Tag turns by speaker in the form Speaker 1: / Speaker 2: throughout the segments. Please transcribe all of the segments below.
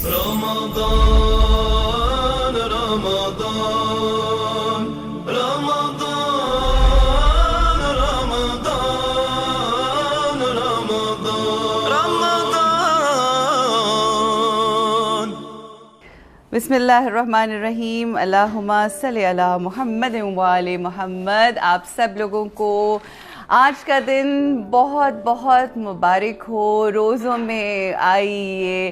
Speaker 1: رمضان رمضان رمضان رمضان رمضان رمضان
Speaker 2: بسم اللہ الرحمن الرحیم، اللہم صلی علی محمد و آل محمد۔ آپ سب لوگوں کو آج کا دن بہت بہت مبارک ہو۔ روزوں میں آئی یہ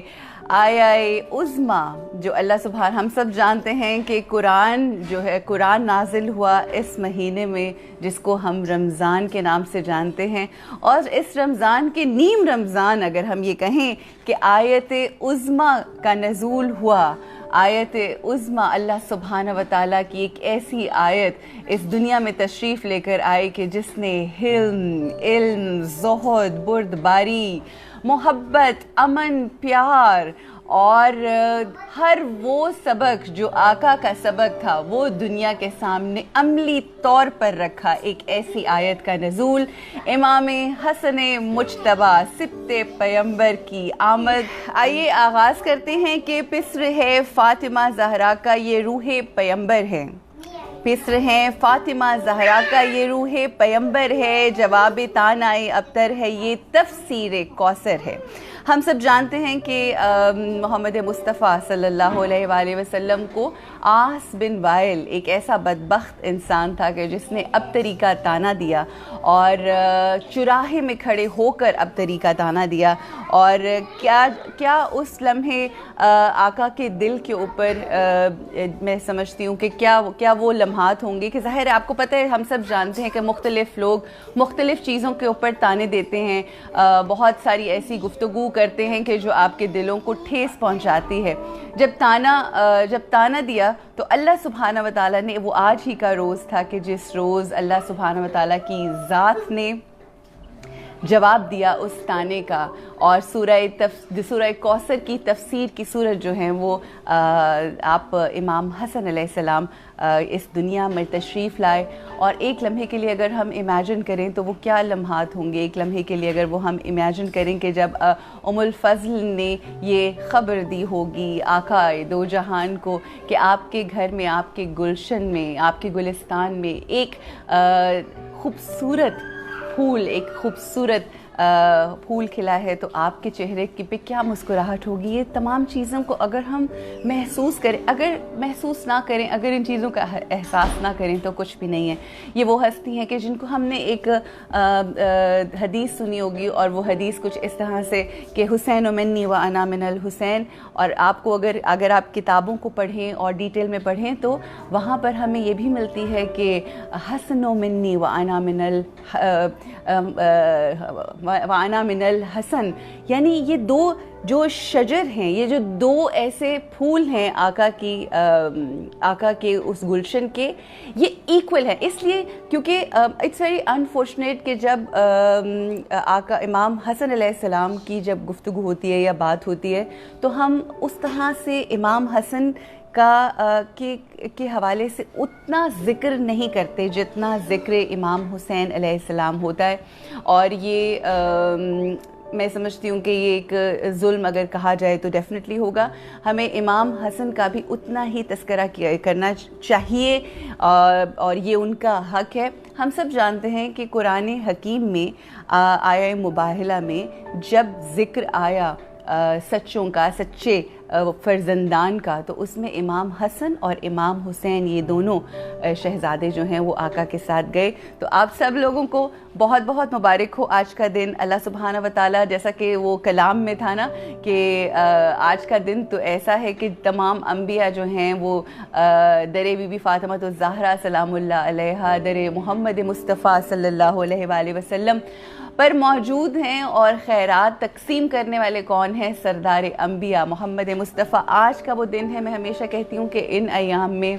Speaker 2: آیہ عظمیٰ جو اللہ سبحانہ، ہم سب جانتے ہیں کہ قرآن جو ہے، قرآن نازل ہوا اس مہینے میں جس کو ہم رمضان کے نام سے جانتے ہیں، اور اس رمضان کے نیم رمضان اگر ہم یہ کہیں کہ آیت عظمیٰ کا نزول ہوا۔ آیت عظمیٰ اللہ سبحانہ و تعالیٰ کی ایک ایسی آیت اس دنیا میں تشریف لے کر آئی کہ جس نے حلم، علم، زہد، بردباری، محبت، امن، پیار اور ہر وہ سبق جو آقا کا سبق تھا وہ دنیا کے سامنے عملی طور پر رکھا۔ ایک ایسی آیت کا نزول، امام حسن مجتبیٰ سبط پیمبر کی آمد۔ آئیے آغاز کرتے ہیں کہ پسر ہے فاطمہ زہرا کا یہ روح پیمبر ہے، پسر ہیں فاطمہ زہرا کا یہ روح پیمبر ہے، جواب تانائے ابتر ہے یہ تفسیر کوثر ہے۔ ہم سب جانتے ہیں کہ محمد مصطفیٰ صلی اللہ علیہ وآلہ وسلم کو عاص بن وائل ایک ایسا بدبخت انسان تھا کہ جس نے ابتری کا طعنہ دیا، اور چوراہے میں کھڑے ہو کر ابتری کا طعنہ دیا۔ اور کیا اس لمحے آقا کے دل کے اوپر میں سمجھتی ہوں کہ کیا وہ لمحات ہوں گے کہ ظاہر ہے آپ کو پتہ ہے، ہم سب جانتے ہیں کہ مختلف لوگ مختلف چیزوں کے اوپر طعنے دیتے ہیں، بہت ساری ایسی گفتگو کرتے ہیں کہ جو آپ کے دلوں کو ٹھیس پہنچاتی ہے۔ جب طعنہ دیا تو اللہ سبحانہ و تعالیٰ نے، وہ آج ہی کا روز تھا کہ جس روز اللہ سبحانہ و تعالیٰ کی ذات نے جواب دیا اس طعنے کا، اور سورہ کوثر کی تفسیر کی صورت جو ہیں وہ آپ امام حسن علیہ السلام اس دنیا میں تشریف لائے۔ اور ایک لمحے کے لیے اگر ہم امیجن کریں تو وہ کیا لمحات ہوں گے، ایک لمحے کے لیے اگر وہ ہم امیجن کریں کہ جب ام الفضل نے یہ خبر دی ہوگی آقا دو جہان کو کہ آپ کے گھر میں، آپ کے گلشن میں، آپ کے گلستان میں ایک خوبصورت پھول، ایک خوبصورت پھول کھلا ہے، تو آپ کے چہرے پہ کیا مسکراہٹ ہوگی۔ یہ تمام چیزوں کو اگر ہم محسوس کریں، اگر محسوس نہ کریں، اگر ان چیزوں کا احساس نہ کریں تو کچھ بھی نہیں ہے۔ یہ وہ ہستی ہیں کہ جن کو ہم نے ایک حدیث سنی ہوگی، اور وہ حدیث کچھ اس طرح سے کہ حسین منی و انا من الحسین، اور آپ کو اگر آپ کتابوں کو پڑھیں اور ڈیٹیل میں پڑھیں تو وہاں پر ہمیں یہ بھی ملتی ہے کہ حسن منی و انا من الحسن، یعنی یہ دو جو شجر ہیں، یہ جو دو ایسے پھول ہیں آقا کے اس گلشن کے، یہ ایکول ہیں۔ اس لیے کیونکہ اٹس ویری انفارچونیٹ کہ جب آقا امام حسن علیہ السلام کی جب گفتگو ہوتی ہے یا بات ہوتی ہے تو ہم اس طرح سے امام حسن کے حوالے سے اتنا ذکر نہیں کرتے جتنا ذکر امام حسین علیہ السلام ہوتا ہے۔ اور یہ میں سمجھتی ہوں کہ یہ ایک ظلم اگر کہا جائے تو ڈیفینیٹلی ہوگا۔ ہمیں امام حسن کا بھی اتنا ہی تذکرہ کرنا چاہیے، اور یہ ان کا حق ہے۔ ہم سب جانتے ہیں کہ قرآن حکیم میں آیہ مباہلہ میں جب ذکر آیا سچوں کا، سچے فرزندان کا، تو اس میں امام حسن اور امام حسین یہ دونوں شہزادے جو ہیں وہ آقا کے ساتھ گئے۔ تو آپ سب لوگوں کو بہت بہت مبارک ہو آج کا دن۔ اللہ سبحانہ و تعالیٰ، جیسا کہ وہ کلام میں تھا نا کہ آج کا دن تو ایسا ہے کہ تمام انبیاء جو ہیں وہ در بی بی فاطمہ الزہرا سلام اللہ علیہا، در محمد مصطفیٰ صلی اللہ علیہ وآلہ وسلم پر موجود ہیں، اور خیرات تقسیم کرنے والے کون ہیں؟ سردار انبیاء محمد مصطفیٰ۔ آج کا وہ دن ہے، میں ہمیشہ کہتی ہوں کہ ان ایام میں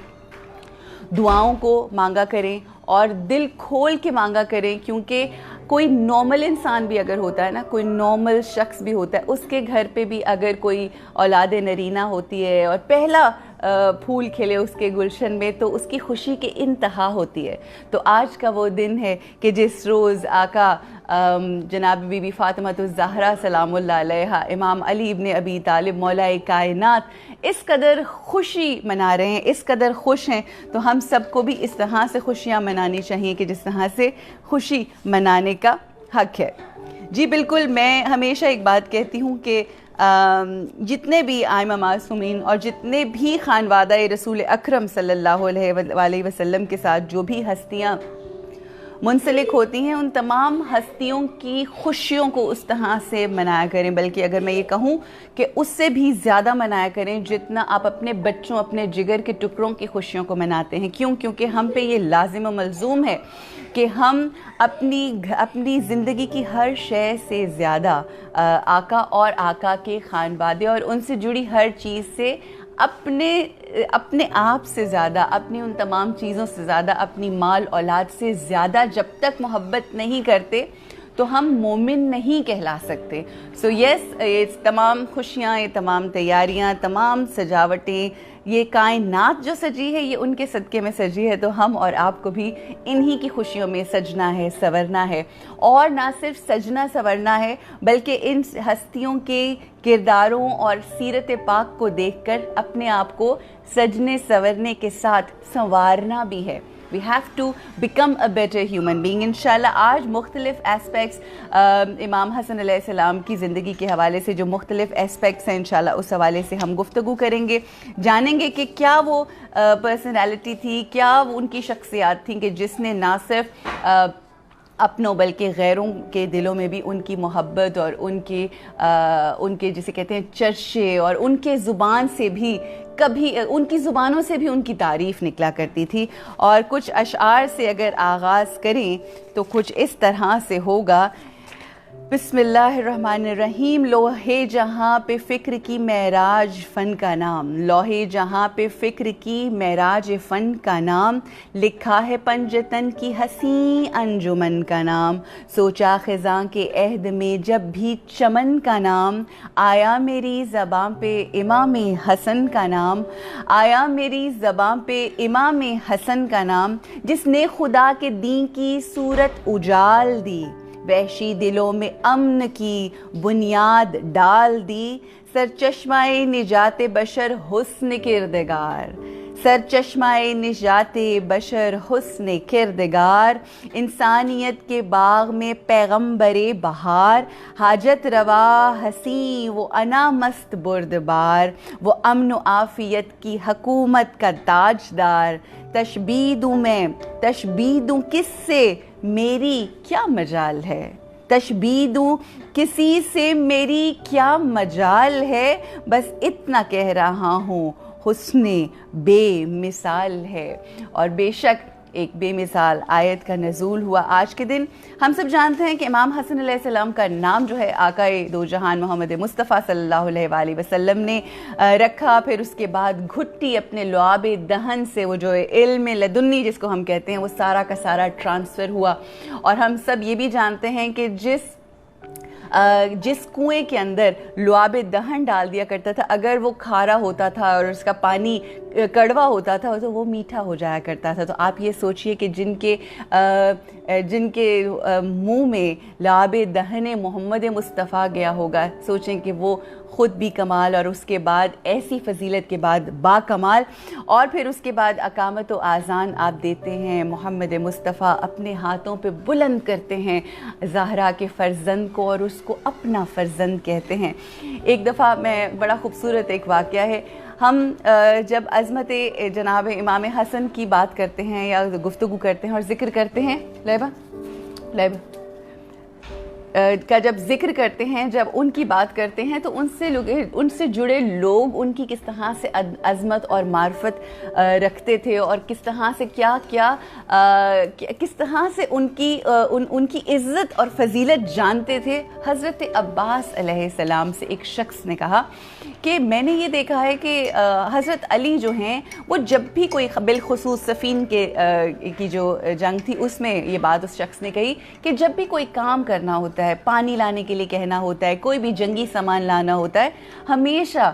Speaker 2: دعاؤں کو مانگا کریں اور دل کھول کے مانگا کریں، کیونکہ کوئی نارمل انسان بھی اگر ہوتا ہے نا، کوئی نارمل شخص بھی ہوتا ہے، اس کے گھر پہ بھی اگر کوئی اولاد نرینہ ہوتی ہے اور پہلا پھول کھلے اس کے گلشن میں تو اس کی خوشی کی انتہا ہوتی ہے. تو آج کا وہ دن ہے کہ جس روز آقا جناب بی بی فاطمہ الزہرا سلام اللہ علیہا، امام علی ابن ابی طالب مولا کائنات اس قدر خوشی منا رہے ہیں، اس قدر خوش ہیں، تو ہم سب کو بھی اس طرح سے خوشیاں منانی چاہیے کہ جس طرح سے خوشی منانے کا حق ہے. جی بالکل، میں ہمیشہ ایک بات کہتی ہوں کہ جتنے بھی آئمہ معصومین اور جتنے بھی خانوادہ رسول اکرم صلی اللہ علیہ وسلم کے ساتھ جو بھی ہستیاں منسلک ہوتی ہیں، ان تمام ہستیوں کی خوشیوں کو اس طرح سے منایا کریں، بلکہ اگر میں یہ کہوں کہ اس سے بھی زیادہ منایا کریں جتنا آپ اپنے بچوں، اپنے جگر کے ٹکڑوں کی خوشیوں کو مناتے ہیں. کیونکہ ہم پہ یہ لازم و ملزوم ہے کہ ہم اپنی زندگی کی ہر شے سے زیادہ آقا اور آقا کے خانوادے اور ان سے جڑی ہر چیز سے اپنے آپ سے زیادہ، اپنی ان تمام چیزوں سے زیادہ، اپنی مال اولاد سے زیادہ جب تک محبت نہیں کرتے تو ہم مومن نہیں کہلا سکتے. سو یس، یہ تمام خوشیاں، یہ تمام تیاریاں، تمام سجاوٹیں، یہ کائنات جو سجی ہے یہ ان کے صدقے میں سجی ہے، تو ہم اور آپ کو بھی انہی کی خوشیوں میں سجنا ہے، سورنا ہے. اور نہ صرف سجنا سورنا ہے بلکہ ان ہستیوں کے کرداروں اور سیرت پاک کو دیکھ کر اپنے آپ کو سجنے سورنے کے ساتھ سنوارنا بھی ہے. We have to become a better human being. انشاءاللہ آج مختلف ایسپیکٹس امام حسن علیہ السلام کی زندگی کے حوالے سے جو مختلف ایسپیکٹس ہیں، انشاءاللہ اس حوالے سے ہم گفتگو کریں گے، جانیں گے کہ کیا وہ پرسنالٹی تھی، کیا ان کی شخصیات تھیں کہ جس نے نہ صرف اپنوں بلکہ غیروں کے دلوں میں بھی ان کی محبت اور ان کے جسے کہتے ہیں چرچے، اور ان کے زبان سے بھی کبھی ان کی زبانوں سے بھی ان کی تعریف نکلا کرتی تھی. اور کچھ اشعار سے اگر آغاز کریں تو کچھ اس طرح سے ہوگا. بسم اللہ الرحمن الرحیم. لوحے جہاں پہ فکر کی معراج فن کا نام، لوحے جہاں پہ فکر کی معراج فن کا نام، لکھا ہے پنجتن کی حسین انجمن کا نام. سوچا خزاں کے عہد میں جب بھی چمن کا نام، آیا میری زباں پہ امام حسن کا نام، آیا میری زباں پہ امام حسن کا نام، جس نے خدا کے دین کی صورت اجال دی، وحشی دلوں میں امن کی بنیاد ڈال دی. سرچشمہ نجات بشر حسن کردگار، سرچشمہ نجات بشر حسن کردگار، انسانیت کے باغ میں پیغمبر بہار، حاجت روا حسین وہ انا مست بردبار، وہ امن و عافیت کی حکومت کا تاجدار. تشبیہ دوں میں، تشبیہ دوں کس سے میری کیا مجال ہے، تشبیہ دوں کسی سے میری کیا مجال ہے، بس اتنا کہہ رہا ہوں حسن بے مثال ہے. اور بے شک ایک بے مثال آیت کا نزول ہوا آج کے دن. ہم سب جانتے ہیں کہ امام حسن علیہ السلام کا نام جو ہے آقا دو جہان محمد مصطفیٰ صلی اللہ علیہ وآلہ وسلم نے رکھا. پھر اس کے بعد گھٹی اپنے لعاب دہن سے وہ جو علم لدنی جس کو ہم کہتے ہیں وہ سارا کا سارا ٹرانسفر ہوا. اور ہم سب یہ بھی جانتے ہیں کہ جس کنویں کے اندر لعاب دہن ڈال دیا کرتا تھا، اگر وہ کھارا ہوتا تھا اور اس کا پانی کڑوا ہوتا تھا تو وہ میٹھا ہو جایا کرتا تھا. تو آپ یہ سوچئے کہ جن کے منہ میں لعاب دہن محمد مصطفیٰ گیا ہوگا، سوچیں کہ وہ خود بھی کمال، اور اس کے بعد ایسی فضیلت کے بعد با کمال. اور پھر اس کے بعد اقامت و آذان آپ دیتے ہیں، محمد مصطفیٰ اپنے ہاتھوں پہ بلند کرتے ہیں زہرا کے فرزند کو اور اس کو اپنا فرزند کہتے ہیں. ایک دفعہ میں بڑا خوبصورت ایک واقعہ ہے، ہم جب عظمت جناب امام حسن کی بات کرتے ہیں یا گفتگو کرتے ہیں اور ذکر کرتے ہیں، لیبا کا جب ذکر کرتے ہیں، جب ان کی بات کرتے ہیں تو ان سے جڑے لوگ ان کی کس طرح سے عظمت اور معرفت رکھتے تھے اور کس طرح سے کس طرح سے ان کی عزت اور فضیلت جانتے تھے. حضرت عباس علیہ السلام سے ایک شخص نے کہا کہ میں نے یہ دیکھا ہے کہ حضرت علی جو ہیں وہ جب بھی کوئی بالخصوص صفین کی جو جنگ تھی اس میں یہ بات اس شخص نے کہی کہ جب بھی کوئی کام کرنا ہوتا ہے، پانی لانے کے لیے کہنا ہوتا ہے، کوئی بھی جنگی سامان لانا ہوتا ہے، ہمیشہ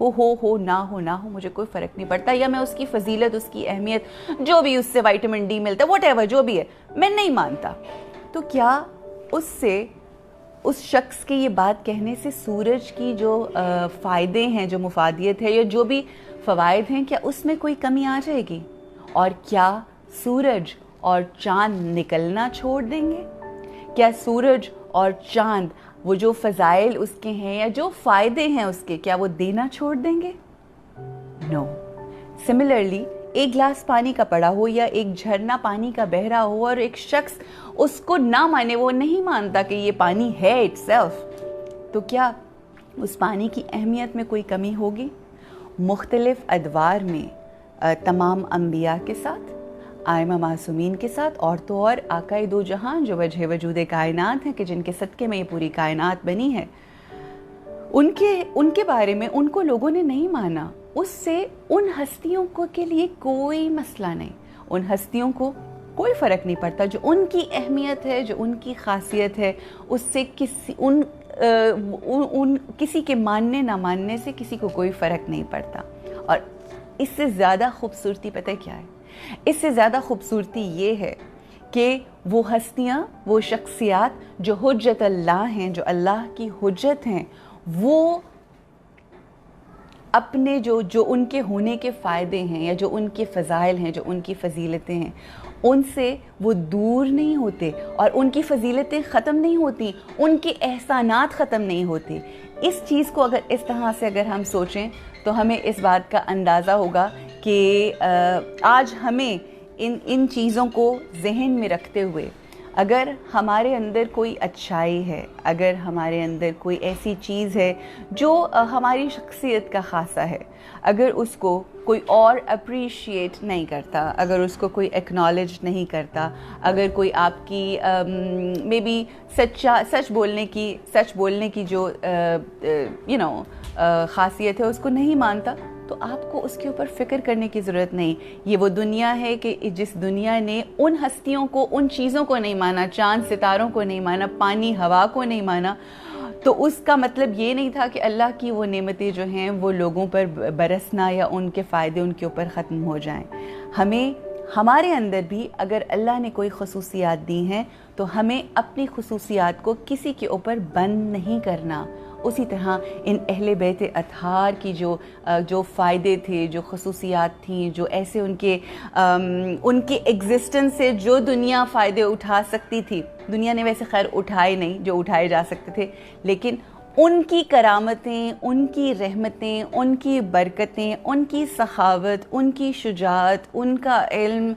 Speaker 2: وہ ہو نہ ہو مجھے کوئی فرق نہیں پڑتا, یا میں اس کی فضیلت, اس کی اہمیت, جو بھی اس سے وائٹامن ڈی ملتا ہے, واٹ ایور جو بھی ہے, میں نہیں مانتا, تو کیا اس سے, اس شخص کے یہ بات کہنے سے سورج کی جو فائدے ہیں, جو مفادیت ہے, یا جو بھی فوائد ہیں, کیا اس میں کوئی کمی آ جائے گی؟ اور کیا سورج اور چاند نکلنا چھوڑ دیں گے؟ کیا سورج اور چاند وہ جو فضائل اس کے ہیں یا جو فائدے ہیں اس کے, کیا وہ دینا چھوڑ دیں گے؟ نو. سملرلی ایک گلاس پانی کا پڑا ہو یا ایک جھرنا پانی کا بہ رہا ہو اور ایک شخص اس کو نہ مانے, وہ نہیں مانتا کہ یہ پانی ہے اٹ سیلف, تو کیا اس پانی کی اہمیت میں کوئی کمی ہوگی؟ مختلف ادوار میں تمام انبیاء کے ساتھ, آئمہ معصومین کے ساتھ, اور تو اور آقائے دو جہاں جو وجہ وجود کائنات ہیں, کہ جن کے صدقے میں یہ پوری کائنات بنی ہے, ان کے بارے میں ان کو لوگوں نے نہیں مانا. اس سے ان ہستیوں کو کے لیے کوئی مسئلہ نہیں, ان ہستیوں کو کوئی فرق نہیں پڑتا, جو ان کی اہمیت ہے, جو ان کی خاصیت ہے, اس سے کسی کے ماننے نہ ماننے سے کسی کو کوئی فرق نہیں پڑتا. اور اس سے زیادہ خوبصورتی پتہ کیا ہے؟ اس سے زیادہ خوبصورتی یہ ہے کہ وہ ہستیاں, وہ شخصیات جو حجت اللہ ہیں, جو اللہ کی حجت ہیں, وہ اپنے جو ان کے ہونے کے فائدے ہیں, یا جو ان کے فضائل ہیں, جو ان کی فضیلتیں ہیں, ان سے وہ دور نہیں ہوتے, اور ان کی فضیلتیں ختم نہیں ہوتی, ان کے احسانات ختم نہیں ہوتے. اس چیز کو اگر اس طرح سے اگر ہم سوچیں تو ہمیں اس بات کا اندازہ ہوگا کہ آج ہمیں ان چیزوں کو ذہن میں رکھتے ہوئے, اگر ہمارے اندر کوئی اچھائی ہے, اگر ہمارے اندر کوئی ایسی چیز ہے جو ہماری شخصیت کا خاصہ ہے, اگر اس کو کوئی اور اپریشیٹ نہیں کرتا, اگر اس کو کوئی ایکنالج نہیں کرتا, اگر کوئی آپ کی مے بی سچ بولنے کی جو خاصیت ہے اس کو نہیں مانتا, تو آپ کو اس کے اوپر فکر کرنے کی ضرورت نہیں. یہ وہ دنیا ہے کہ جس دنیا نے ان ہستیوں کو, ان چیزوں کو نہیں مانا, چاند ستاروں کو نہیں مانا, پانی ہوا کو نہیں مانا, تو اس کا مطلب یہ نہیں تھا کہ اللہ کی وہ نعمتیں جو ہیں وہ لوگوں پر برسنا یا ان کے فائدے ان کے اوپر ختم ہو جائیں. ہمارے اندر بھی اگر اللہ نے کوئی خصوصیات دی ہیں تو ہمیں اپنی خصوصیات کو کسی کے اوپر بند نہیں کرنا. اسی طرح ان اہل بیت اطہار کی جو فائدے تھے, جو خصوصیات تھیں, جو ایسے ان کے ایگزسٹنس سے جو دنیا فائدے اٹھا سکتی تھی, دنیا نے ویسے خیر اٹھائے نہیں جو اٹھائے جا سکتے تھے, لیکن ان کی کرامتیں, ان کی رحمتیں, ان کی برکتیں, ان کی سخاوت, ان کی شجاعت, ان کا علم,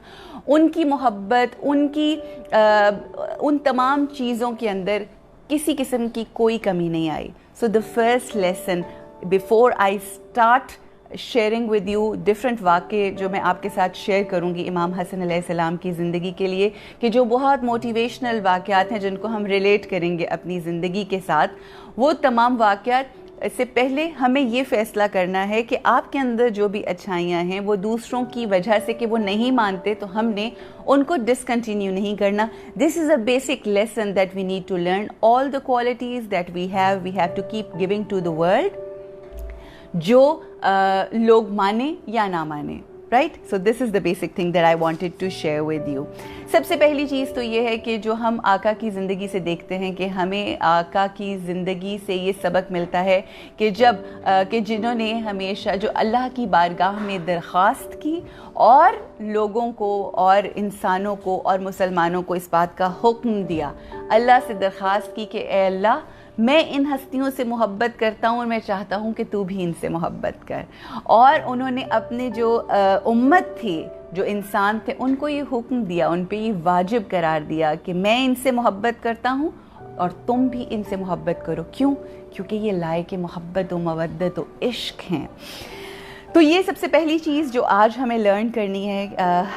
Speaker 2: ان کی محبت, ان تمام چیزوں کے اندر کسی قسم کی کوئی کمی نہیں آئی. So the first lesson before I start sharing with you different واقعے جو میں آپ کے ساتھ شیئر کروں گی امام حسن علیہ السلام کی زندگی کے لیے, کہ جو بہت موٹیویشنل واقعات ہیں جن کو ہم ریلیٹ کریں گے اپنی زندگی کے ساتھ, وہ تمام واقعات سے پہلے ہمیں یہ فیصلہ کرنا ہے کہ آپ کے اندر جو بھی اچھائیاں ہیں وہ دوسروں کی وجہ سے کہ وہ نہیں مانتے تو ہم نے ان کو ڈسکنٹینیو نہیں کرنا. This is a basic lesson that we need to learn. All the qualities that we have to keep giving to the world, جو لوگ مانے یا نہ مانے. Right? So this is the basic thing that I wanted to share with you. سب سے پہلی چیز تو یہ ہے کہ جو ہم آقا کی زندگی سے دیکھتے ہیں کہ ہمیں آقا کی زندگی سے یہ سبق ملتا ہے کہ کہ جنہوں نے ہمیشہ جو اللہ کی بارگاہ میں درخواست کی اور لوگوں کو اور انسانوں کو اور مسلمانوں کو اس بات کا حکم دیا, اللہ سے درخواست کی کہ اے اللہ میں ان ہستیوں سے محبت کرتا ہوں اور میں چاہتا ہوں کہ تو بھی ان سے محبت کر. اور انہوں نے اپنے جو امت تھی, جو انسان تھے, ان کو یہ حکم دیا, ان پہ یہ واجب قرار دیا کہ میں ان سے محبت کرتا ہوں اور تم بھی ان سے محبت کرو. کیوں؟ کیونکہ یہ لائق محبت و مودت و عشق ہیں. تو یہ سب سے پہلی چیز جو آج ہمیں لرن کرنی ہے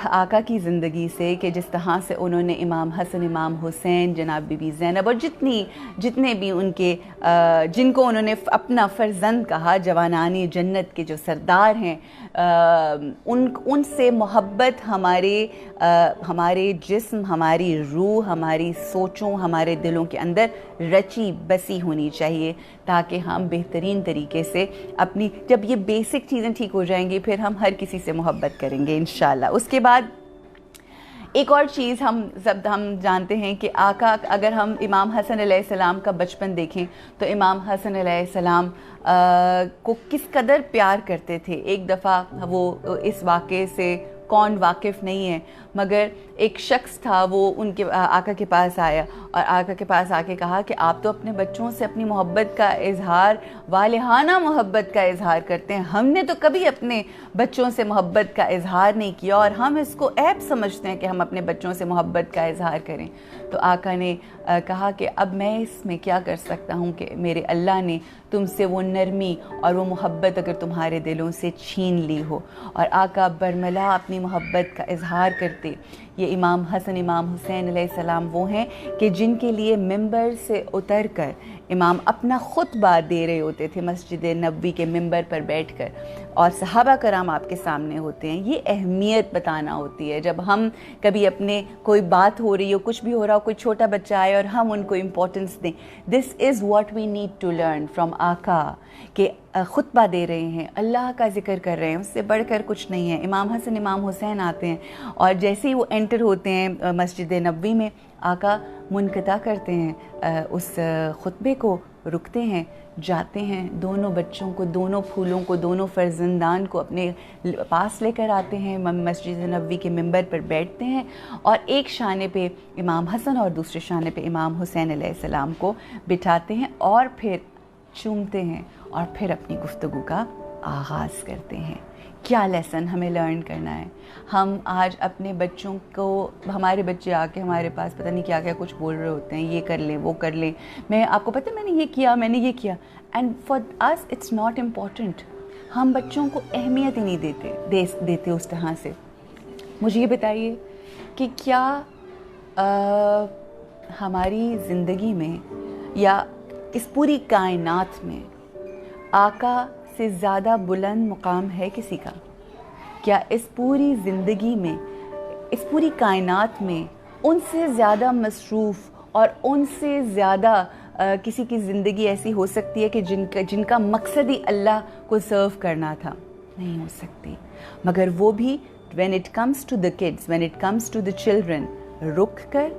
Speaker 2: آقا کی زندگی سے، کہ جس طرح سے انہوں نے امام حسن، امام حسین، جناب بی بی زینب اور جتنے بھی ان کے جن کو انہوں نے اپنا فرزند کہا، جوانانی جنت کے جو سردار ہیں، ان سے محبت ہمارے جسم، ہماری روح، ہماری سوچوں، ہمارے دلوں کے اندر رچی بسی ہونی چاہیے، تاکہ ہم بہترین طریقے سے جب یہ بیسک چیزیں ٹھیک ہو جائیں گی، پھر ہم ہر کسی سے محبت کریں گے انشاءاللہ۔ اس کے بعد ایک اور چیز ہم جانتے ہیں کہ آقا، اگر ہم امام حسن علیہ السلام کا بچپن دیکھیں تو امام حسن علیہ السلام کو کس قدر پیار کرتے تھے۔ ایک دفعہ وہ اس واقعے سے کون واقف نہیں ہے، مگر ایک شخص تھا، وہ ان کے آقا کے پاس آیا اور آقا کے پاس آ کے کہا کہ آپ تو اپنے بچوں سے اپنی محبت کا اظہار، والہانہ محبت کا اظہار کرتے ہیں، ہم نے تو کبھی اپنے بچوں سے محبت کا اظہار نہیں کیا اور ہم اس کو عیب سمجھتے ہیں کہ ہم اپنے بچوں سے محبت کا اظہار کریں۔ تو آقا نے کہا کہ اب میں اس میں کیا کر سکتا ہوں کہ میرے اللہ نے تم سے وہ نرمی اور وہ محبت اگر تمہارے دلوں سے چھین لی ہو۔ اور آقا برملا اپنی محبت کا اظہار کرتے۔ یہ امام حسن، امام حسین علیہ السلام وہ ہیں کہ جن کے لیے ممبر سے اتر کر امام اپنا خطبہ دے رہے ہوتے تھے مسجد نبوی کے ممبر پر بیٹھ کر، اور صحابہ کرام آپ کے سامنے ہوتے ہیں۔ یہ اہمیت بتانا ہوتی ہے۔ جب ہم کبھی اپنے کوئی بات ہو رہی ہو، کچھ بھی ہو رہا ہو، کوئی چھوٹا بچہ آئے اور ہم ان کو امپورٹنس دیں، this is what we need to learn from آقا، کہ خطبہ دے رہے ہیں، اللہ کا ذکر کر رہے ہیں، اس سے بڑھ کر کچھ نہیں ہے۔ امام حسن، امام حسین آتے ہیں اور جیسے ہی وہ انٹر ہوتے ہیں مسجد نبوی میں، آقا منقطع کرتے ہیں اس خطبے کو، رکتے ہیں، جاتے ہیں، دونوں بچوں کو، دونوں پھولوں کو، دونوں فرزندان کو اپنے پاس لے کر آتے ہیں، مسجد نبوی کے ممبر پر بیٹھتے ہیں اور ایک شانے پہ امام حسن اور دوسرے شانے پہ امام حسین علیہ السلام کو بٹھاتے ہیں اور پھر چومتے ہیں اور پھر اپنی گفتگو کا آغاز کرتے ہیں۔ کیا لیسن ہمیں لرن کرنا ہے؟ ہم آج اپنے بچوں کو، ہمارے بچے آ کے ہمارے پاس پتہ نہیں کیا کیا کچھ بول رہے ہوتے ہیں، یہ کر لیں، وہ کر لیں، میں آپ کو پتہ ہے میں نے یہ کیا، and for us it's not important. ہم بچوں کو اہمیت ہی نہیں دیتے اس طرح سے۔ مجھے یہ بتائیے کہ کیا ہماری زندگی میں یا اس پوری کائنات میں آقا سے زیادہ بلند مقام ہے کسی کا؟ کیا اس پوری زندگی میں، اس پوری کائنات میں ان سے زیادہ مصروف اور ان سے زیادہ کسی کی زندگی ایسی ہو سکتی ہے کہ جن کا مقصد ہی اللہ کو سرو کرنا تھا؟ نہیں ہو سکتی۔ مگر وہ بھی when it comes to the kids, when it comes to the children، رک کر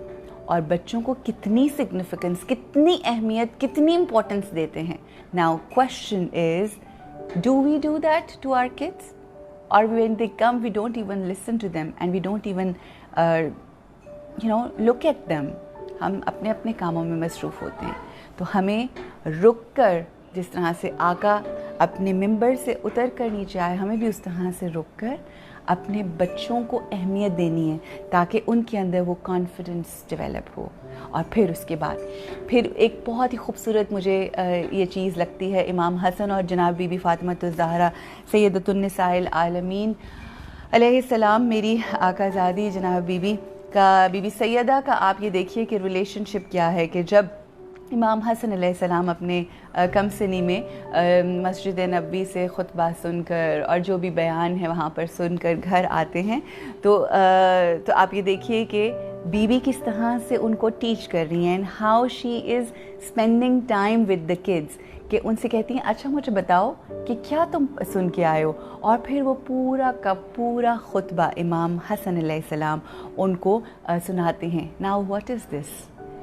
Speaker 2: اور بچوں کو کتنی سگنیفیکنس، کتنی اہمیت، کتنی امپورٹنس دیتے ہیں۔ Now question is, do we do that to our kids? Or when they come, we don't even listen to them and we don't even look at them. ہم اپنے اپنے کاموں میں مصروف ہوتے ہیں۔ تو ہمیں رک کر، جس طرح سے آقا اپنے ممبر سے اتر کر نیچے آئے، ہمیں بھی اس طرح سے رک کر اپنے بچوں کو اہمیت دینی ہے، تاکہ ان کے اندر وہ کانفیڈنس ڈیولپ ہو۔ اور پھر اس کے بعد پھر ایک بہت ہی خوبصورت مجھے یہ چیز لگتی ہے، امام حسن اور جناب بی بی فاطمہ الزہرا سیدۃ النساء العالمین علیہ السلام، میری آقا زادی جناب بی بی سیدہ کا آپ یہ دیکھیے کہ ریلیشن شپ کیا ہے، کہ جب امام حسن علیہ السلام اپنے کم سنی میں مسجد نبوی سے خطبہ سن کر اور جو بھی بیان ہے وہاں پر سن کر گھر آتے ہیں، تو آپ یہ دیکھیے کہ بیوی کس طرح سے ان کو ٹیچ کر رہی ہیں، how she is spending time with the kids, کہ ان سے کہتی ہیں اچھا مجھے بتاؤ کہ کیا تم سن کے آئے ہو، اور پھر وہ پورا کا پورا خطبہ امام حسن علیہ السلام ان کو سناتے ہیں۔ Now what is this?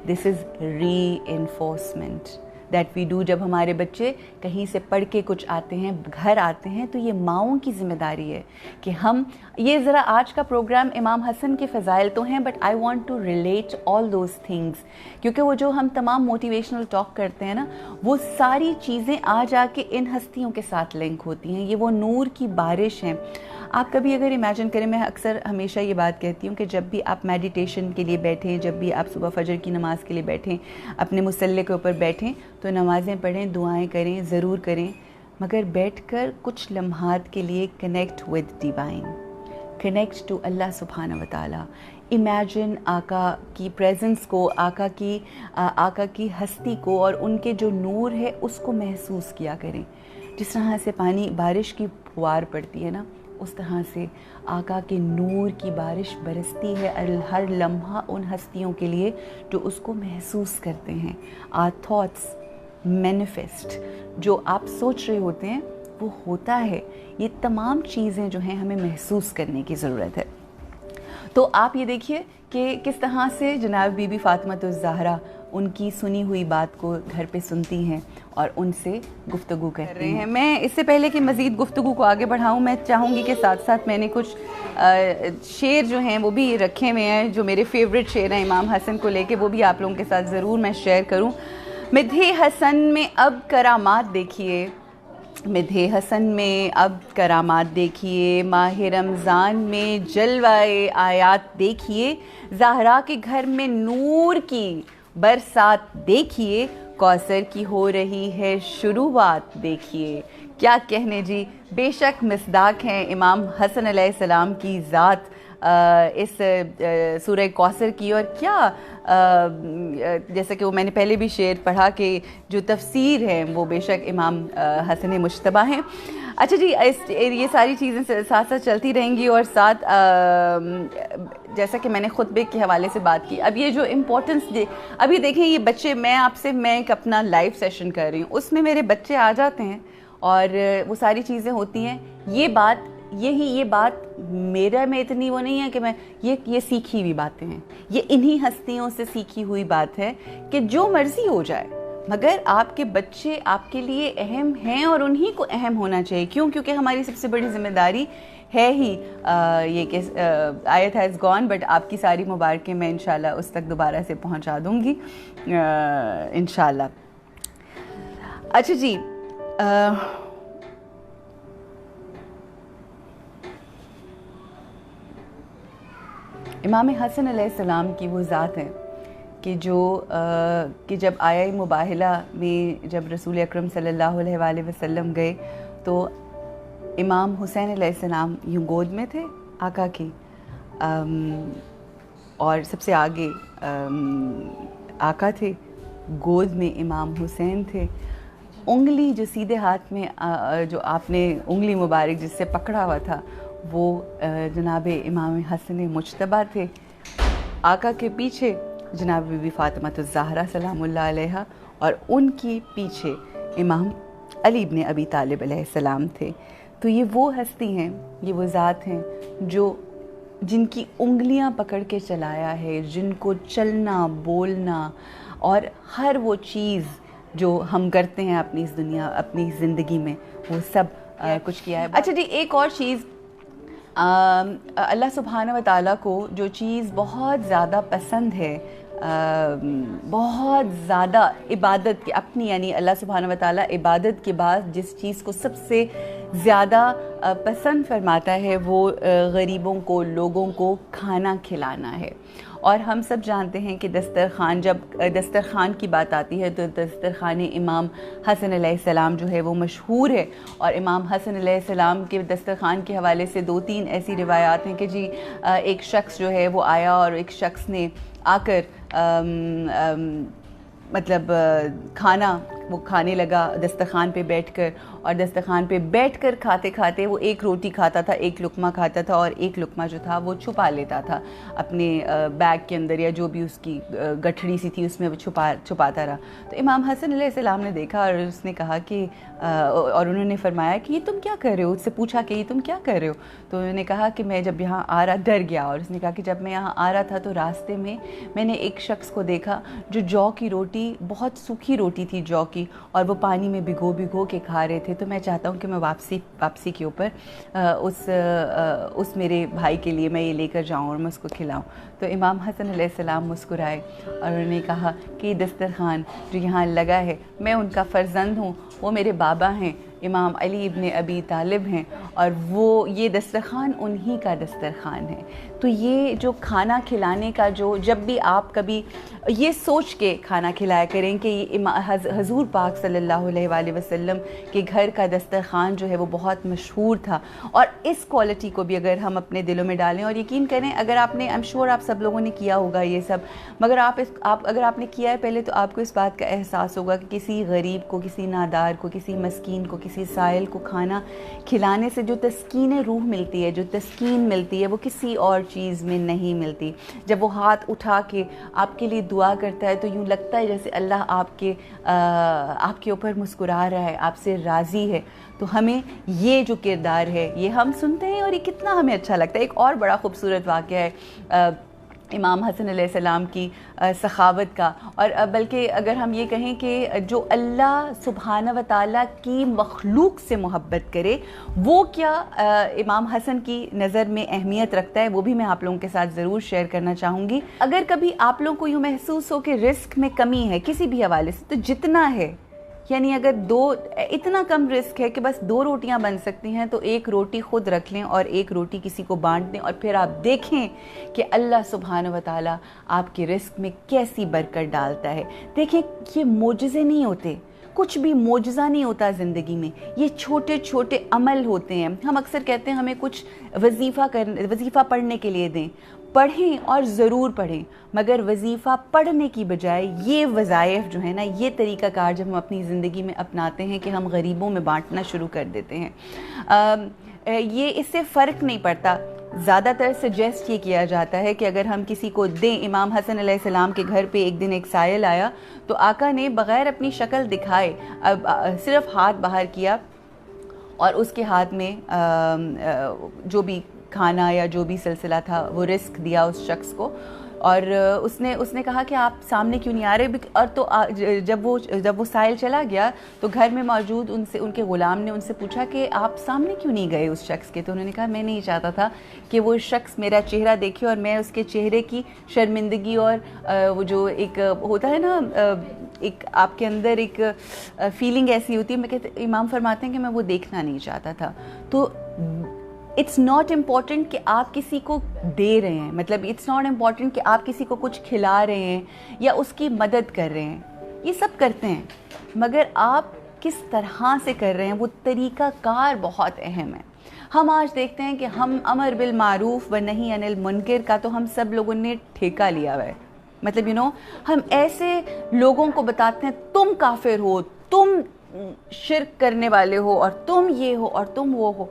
Speaker 2: This is reinforcement that we do. جب ہمارے بچے کہیں سے پڑھ کے کچھ آتے ہیں، گھر آتے ہیں، تو یہ ماؤں کی ذمہ داری ہے کہ ہم یہ ذرا آج کا پروگرام امام حسن کے فضائل تو ہیں، but I want to relate all those things, کیونکہ وہ جو ہم تمام موٹیویشنل ٹاک کرتے ہیں نا، وہ ساری چیزیں آ جا کے ان ہستیوں کے ساتھ لنک ہوتی ہیں۔ یہ وہ نور کی بارش ہیں۔ آپ کبھی اگر امیجن کریں، میں اکثر ہمیشہ یہ بات کہتی ہوں کہ جب بھی آپ میڈیٹیشن کے لیے بیٹھیں، جب بھی آپ صبح فجر کی نماز کے لیے بیٹھیں، اپنے مصلی کے اوپر بیٹھیں، تو نمازیں پڑھیں، دعائیں کریں، ضرور کریں، مگر بیٹھ کر کچھ لمحات کے لیے connect with divine, connect to اللہ سبحانہ و تعالیٰ. امیجن آقا کی پریزنس کو، آقا کی ہستی کو اور ان کے جو نور ہے اس کو محسوس کیا کریں. جس طرح سے پانی بارش کی پھوار پڑتی ہے نا، اس طرح سے آقا کے نور کی بارش برستی ہے ہر لمحہ ان ہستیوں کے لیے جو اس کو محسوس کرتے ہیں. آر تھاٹس مینیفیسٹ، جو آپ سوچ رہے ہوتے ہیں وہ ہوتا ہے. یہ تمام چیزیں جو ہیں ہمیں محسوس کرنے کی ضرورت ہے. تو آپ یہ دیکھیے کہ کس طرح سے جناب بی بی فاطمہ الزہرا ان کی سنی ہوئی بات کو گھر پہ سنتی ہیں اور ان سے گفتگو کر رہے ہیں. میں اس سے پہلے کہ مزید گفتگو کو آگے بڑھاؤں، میں چاہوں گی کہ ساتھ ساتھ میں نے کچھ شعر جو ہیں وہ بھی رکھے ہوئے ہیں جو میرے فیوریٹ شعر ہیں امام حسن کو لے کے، وہ بھی آپ لوگوں کے ساتھ ضرور میں شیئر کروں. مدح حسن میں اب کرامات دیکھیے، مدح حسن میں اب کرامات دیکھیے، ماہ رمضان میں جلوائے آیات دیکھیے، زہرا کے گھر میں نور کی برسات دیکھیے، کوثر کی ہو رہی ہے شروعات دیکھیے. کیا کہنے جی، بے شک مصداق ہیں امام حسن علیہ السلام کی ذات اس سورہ کوثر کی. اور کیا جیسا کہ وہ میں نے پہلے بھی شعر پڑھا کہ جو تفسیر ہے وہ بے شک امام حسن مجتبیٰ ہیں. اچھا جی، یہ ساری چیزیں ساتھ ساتھ چلتی رہیں گی اور ساتھ جیسا کہ میں نے خطبے کے حوالے سے بات کی. اب یہ جو امپورٹنس اب یہ دیکھیں، یہ بچے میں ایک اپنا لائیو سیشن کر رہی ہوں، اس میں میرے بچے آ جاتے ہیں اور وہ ساری چیزیں ہوتی ہیں. یہ بات میرا میں اتنی وہ نہیں ہے کہ میں یہ سیکھی ہوئی باتیں ہیں، یہ انہی ہستیوں سے سیکھی ہوئی بات ہے کہ جو مرضی ہو جائے مگر آپ کے بچے آپ کے لیے اہم ہیں اور انہی کو اہم ہونا چاہیے. کیونکہ ہماری سب سے بڑی ذمہ داری ہے ہی یہ کہ آیت ہیز گون، بٹ آپ کی ساری مبارکیں میں انشاءاللہ اس تک دوبارہ سے پہنچا دوں گی انشاءاللہ. اچھا جی، امام حسن علیہ السلام کی وہ ذات ہے کہ جب آیہ مباہلہ میں جب رسول اکرم صلی اللہ علیہ وآلہ وسلم گئے تو امام حسین علیہ السلام یوں گود میں تھے آقا کی، اور سب سے آگے آقا تھے، گود میں امام حسین تھے. انگلی جو سیدھے ہاتھ میں جو آپ نے انگلی مبارک جس سے پکڑا ہوا تھا وہ جناب امام حسن مجتبیٰ تھے. آقا کے پیچھے جناب بی بی فاطمہ الزہرا سلام اللہ علیہا، اور ان کی پیچھے امام علی بن ابی طالب علیہ السلام تھے. تو یہ وہ ہستی ہیں، یہ وہ ذات ہیں جن کی انگلیاں پکڑ کے چلایا ہے، جن کو چلنا، بولنا اور ہر وہ چیز جو ہم کرتے ہیں اپنی اس دنیا، اپنی زندگی میں، وہ سب کچھ کیا ہے. اچھا جی، ایک اور چیز، اللہ سبحانہ و تعالیٰ کو جو چیز بہت زیادہ پسند ہے، بہت زیادہ عبادت کی اپنی، یعنی اللہ سبحانہ و تعالیٰ عبادت کے بعد جس چیز کو سب سے زیادہ پسند فرماتا ہے وہ غریبوں کو، لوگوں کو کھانا کھلانا ہے. اور ہم سب جانتے ہیں کہ دسترخوان، جب دسترخوان کی بات آتی ہے تو دسترخوان امام حسن علیہ السلام جو ہے وہ مشہور ہے. اور امام حسن علیہ السلام کے دسترخوان کے حوالے سے 2-3 ایسی روایات ہیں کہ جی ایک شخص جو ہے وہ آیا اور ایک شخص نے آ کر مطلب وہ کھانے لگا دسترخوان پہ بیٹھ کر، اور دسترخوان پہ بیٹھ کر کھاتے کھاتے وہ ایک روٹی کھاتا تھا، ایک لقمہ کھاتا تھا، اور ایک لقمہ جو تھا وہ چھپا لیتا تھا اپنے بیگ کے اندر، یا جو بھی اس کی گٹھڑی سی تھی اس میں وہ چھپاتا رہا. تو امام حسن علیہ السلام نے دیکھا اور اس نے کہا کہ اور انہوں نے فرمایا کہ یہ تم کیا کر رہے ہو، اس سے پوچھا کہ یہ تم کیا کر رہے ہو. تو انہوں نے کہا کہ میں جب یہاں آ رہا، ڈر گیا، اور اس نے کہا کہ جب میں یہاں آ رہا تھا تو راستے میں نے ایک شخص کو دیکھا جو جو کی روٹی، بہت سوکھی روٹی تھی جو کی، اور وہ پانی میں بھگو کے کھا رہے تھے. تو میں چاہتا ہوں کہ میں واپسی کے اوپر اس میرے بھائی کے لیے میں یہ لے کر جاؤں اور میں اس کو کھلاؤں. تو امام حسن علیہ السلام مسکرائے اور انہوں نے کہا کہ دسترخوان جو یہاں لگا ہے، میں ان کا فرزند ہوں، وہ میرے بابا ہیں امام علی ابن ابی طالب ہیں اور وہ یہ دسترخوان انہی کا دسترخوان ہے. تو یہ جو کھانا کھلانے کا جو جب بھی آپ کبھی یہ سوچ کے کھانا کھلایا کریں کہ یہ حضور پاک صلی اللہ علیہ وآلہ وسلم کے گھر کا دسترخوان جو ہے وہ بہت مشہور تھا, اور اس کوالٹی کو بھی اگر ہم اپنے دلوں میں ڈالیں, اور یقین کریں اگر آپ نے I'm sure آپ سب لوگوں نے کیا ہوگا یہ سب, مگر اگر آپ نے کیا ہے پہلے تو آپ کو اس بات کا احساس ہوگا کہ کسی غریب کو, کسی نادار کو, کسی مسکین کو, کسی سائل کو کھانا کھلانے سے جو تسکین روح ملتی ہے, جو تسکین ملتی ہے, وہ کسی اور چیز میں نہیں ملتی. جب وہ ہاتھ اٹھا کے آپ کے لیے دعا کرتا ہے تو یوں لگتا ہے جیسے اللہ آپ کے اوپر مسکرا رہا ہے, آپ سے راضی ہے. تو ہمیں یہ جو کردار ہے یہ ہم سنتے ہیں اور یہ کتنا ہمیں اچھا لگتا ہے. ایک اور بڑا خوبصورت واقعہ ہے امام حسن علیہ السلام کی سخاوت کا, اور بلکہ اگر ہم یہ کہیں کہ جو اللہ سبحانہ و تعالیٰ کی مخلوق سے محبت کرے وہ کیا امام حسن کی نظر میں اہمیت رکھتا ہے, وہ بھی میں آپ لوگوں کے ساتھ ضرور شیئر کرنا چاہوں گی. اگر کبھی آپ لوگوں کو یوں محسوس ہو کہ رزق میں کمی ہے کسی بھی حوالے سے, تو جتنا ہے یعنی اگر اتنا کم رزق ہے کہ بس 2 روٹیاں بن سکتی ہیں تو 1 روٹی خود رکھ لیں اور 1 روٹی کسی کو بانٹ دیں, اور پھر آپ دیکھیں کہ اللہ سبحانہ و تعالیٰ آپ کے رزق میں کیسی برکت ڈالتا ہے. دیکھیں یہ معجزے نہیں ہوتے, کچھ بھی معجزہ نہیں ہوتا زندگی میں, یہ چھوٹے چھوٹے عمل ہوتے ہیں. ہم اکثر کہتے ہیں ہمیں کچھ وظیفہ پڑھنے کے لیے دیں, پڑھیں اور ضرور پڑھیں, مگر وظیفہ پڑھنے کی بجائے یہ وظائف جو ہے نا, یہ طریقہ کار جب ہم اپنی زندگی میں اپناتے ہیں کہ ہم غریبوں میں بانٹنا شروع کر دیتے ہیں, یہ اس سے فرق نہیں پڑتا. زیادہ تر سجیسٹ یہ کیا جاتا ہے کہ اگر ہم کسی کو دیں, امام حسن علیہ السلام کے گھر پہ ایک دن ایک سائل آیا تو آقا نے بغیر اپنی شکل دکھائے صرف ہاتھ باہر کیا اور اس کے ہاتھ میں جو بھی کھانا یا جو بھی سلسلہ تھا وہ رزق دیا اس شخص کو, اور اس نے کہا کہ آپ سامنے کیوں نہیں آ رہے. اور تو جب وہ سائل چلا گیا تو گھر میں موجود ان کے غلام نے ان سے پوچھا کہ آپ سامنے کیوں نہیں گئے اس شخص کے, تو انہوں نے کہا میں نہیں چاہتا تھا کہ وہ شخص میرا چہرہ دیکھے اور میں اس کے چہرے کی شرمندگی اور وہ جو ایک ہوتا ہے نا, ایک آپ کے اندر ایک فیلنگ ایسی ہوتی ہے, میں کہتے امام فرماتے ہیں کہ میں وہ دیکھنا نہیں چاہتا تھا. تو اٹس ناٹ امپورٹنٹ کہ آپ کسی کو دے رہے ہیں, مطلب اٹس ناٹ امپورٹنٹ کہ آپ کسی کو کچھ کھلا رہے ہیں یا اس کی مدد کر رہے ہیں, یہ سب کرتے ہیں, مگر آپ کس طرح سے کر رہے ہیں وہ طریقہ کار بہت اہم ہے. ہم آج دیکھتے ہیں کہ ہم امر بالمعروف و نہی عن المنکر کا تو ہم سب لوگوں نے ٹھیکہ لیا ہوا ہے. مطلب ہم ایسے لوگوں کو بتاتے ہیں تم کافر ہو, تم شرک کرنے والے ہو, اور تم یہ ہو اور تم وہ ہو.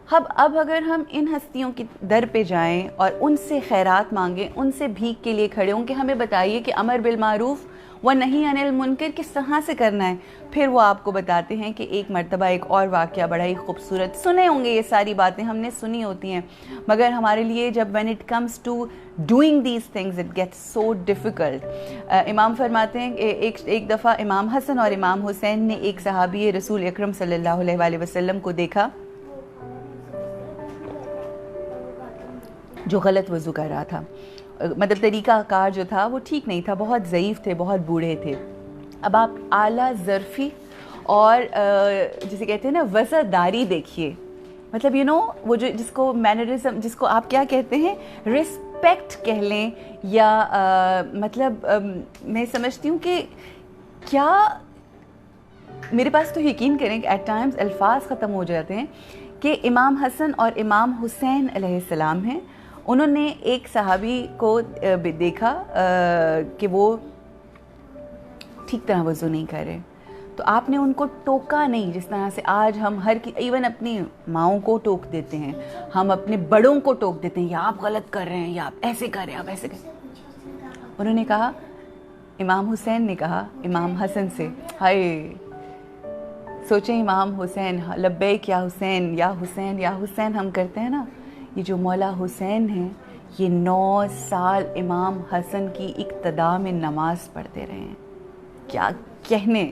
Speaker 2: اب اگر ہم ان ہستیوں کی در پہ جائیں اور ان سے خیرات مانگیں, ان سے بھیک کے لیے کھڑے ہوں کہ ہمیں بتائیے کہ امر بالمعروف و نہی عن المنکر کس طرح سے کرنا ہے, پھر وہ آپ کو بتاتے ہیں کہ ایک مرتبہ ایک اور واقعہ بڑا ہی خوبصورت, سنے ہوں گے یہ ساری باتیں ہم نے سنی ہوتی ہیں, مگر ہمارے لیے جب when it comes to doing these things it gets so difficult. امام فرماتے ہیں کہ ایک دفعہ امام حسن اور امام حسین نے ایک صحابی رسول اکرم صلی اللہ علیہ وآلہ وسلم کو دیکھا جو غلط وضو کر رہا تھا, مطلب طریقہ کار جو تھا وہ ٹھیک نہیں تھا, بہت ضعیف تھے, بہت بوڑھے تھے. اب آپ اعلیٰ ظرفی اور جسے کہتے ہیں نا وزاداری دیکھیے, مطلب وہ جو جس کو مینرزم, جس کو آپ کیا کہتے ہیں رسپیکٹ کہہ لیں, یا مطلب میں سمجھتی ہوں کہ کیا میرے پاس تو یقین کریں کہ ایٹ ٹائمز الفاظ ختم ہو جاتے ہیں کہ امام حسن اور امام حسین علیہ السلام ہیں, انہوں نے ایک صحابی کو دیکھا کہ وہ ٹھیک طرح وضو نہیں کر رہے, تو آپ نے ان کو ٹوکا نہیں جس طرح سے آج ہم ایون اپنی ماؤں کو ٹوک دیتے ہیں, ہم اپنے بڑوں کو ٹوک دیتے ہیں, یا آپ غلط کر رہے ہیں, یا آپ ایسے کر رہے ہیں, آپ ایسے کر رہے ہیں. انہوں نے کہا, امام حسین نے کہا امام حسن سے, ہائے سوچیں امام حسین, لبیک یا حسین یا حسین یا حسین ہم کرتے ہیں نا, یہ جو مولا حسین ہیں یہ 9 سال امام حسن کی اقتداء میں نماز پڑھتے رہے ہیں. کیا کہنے,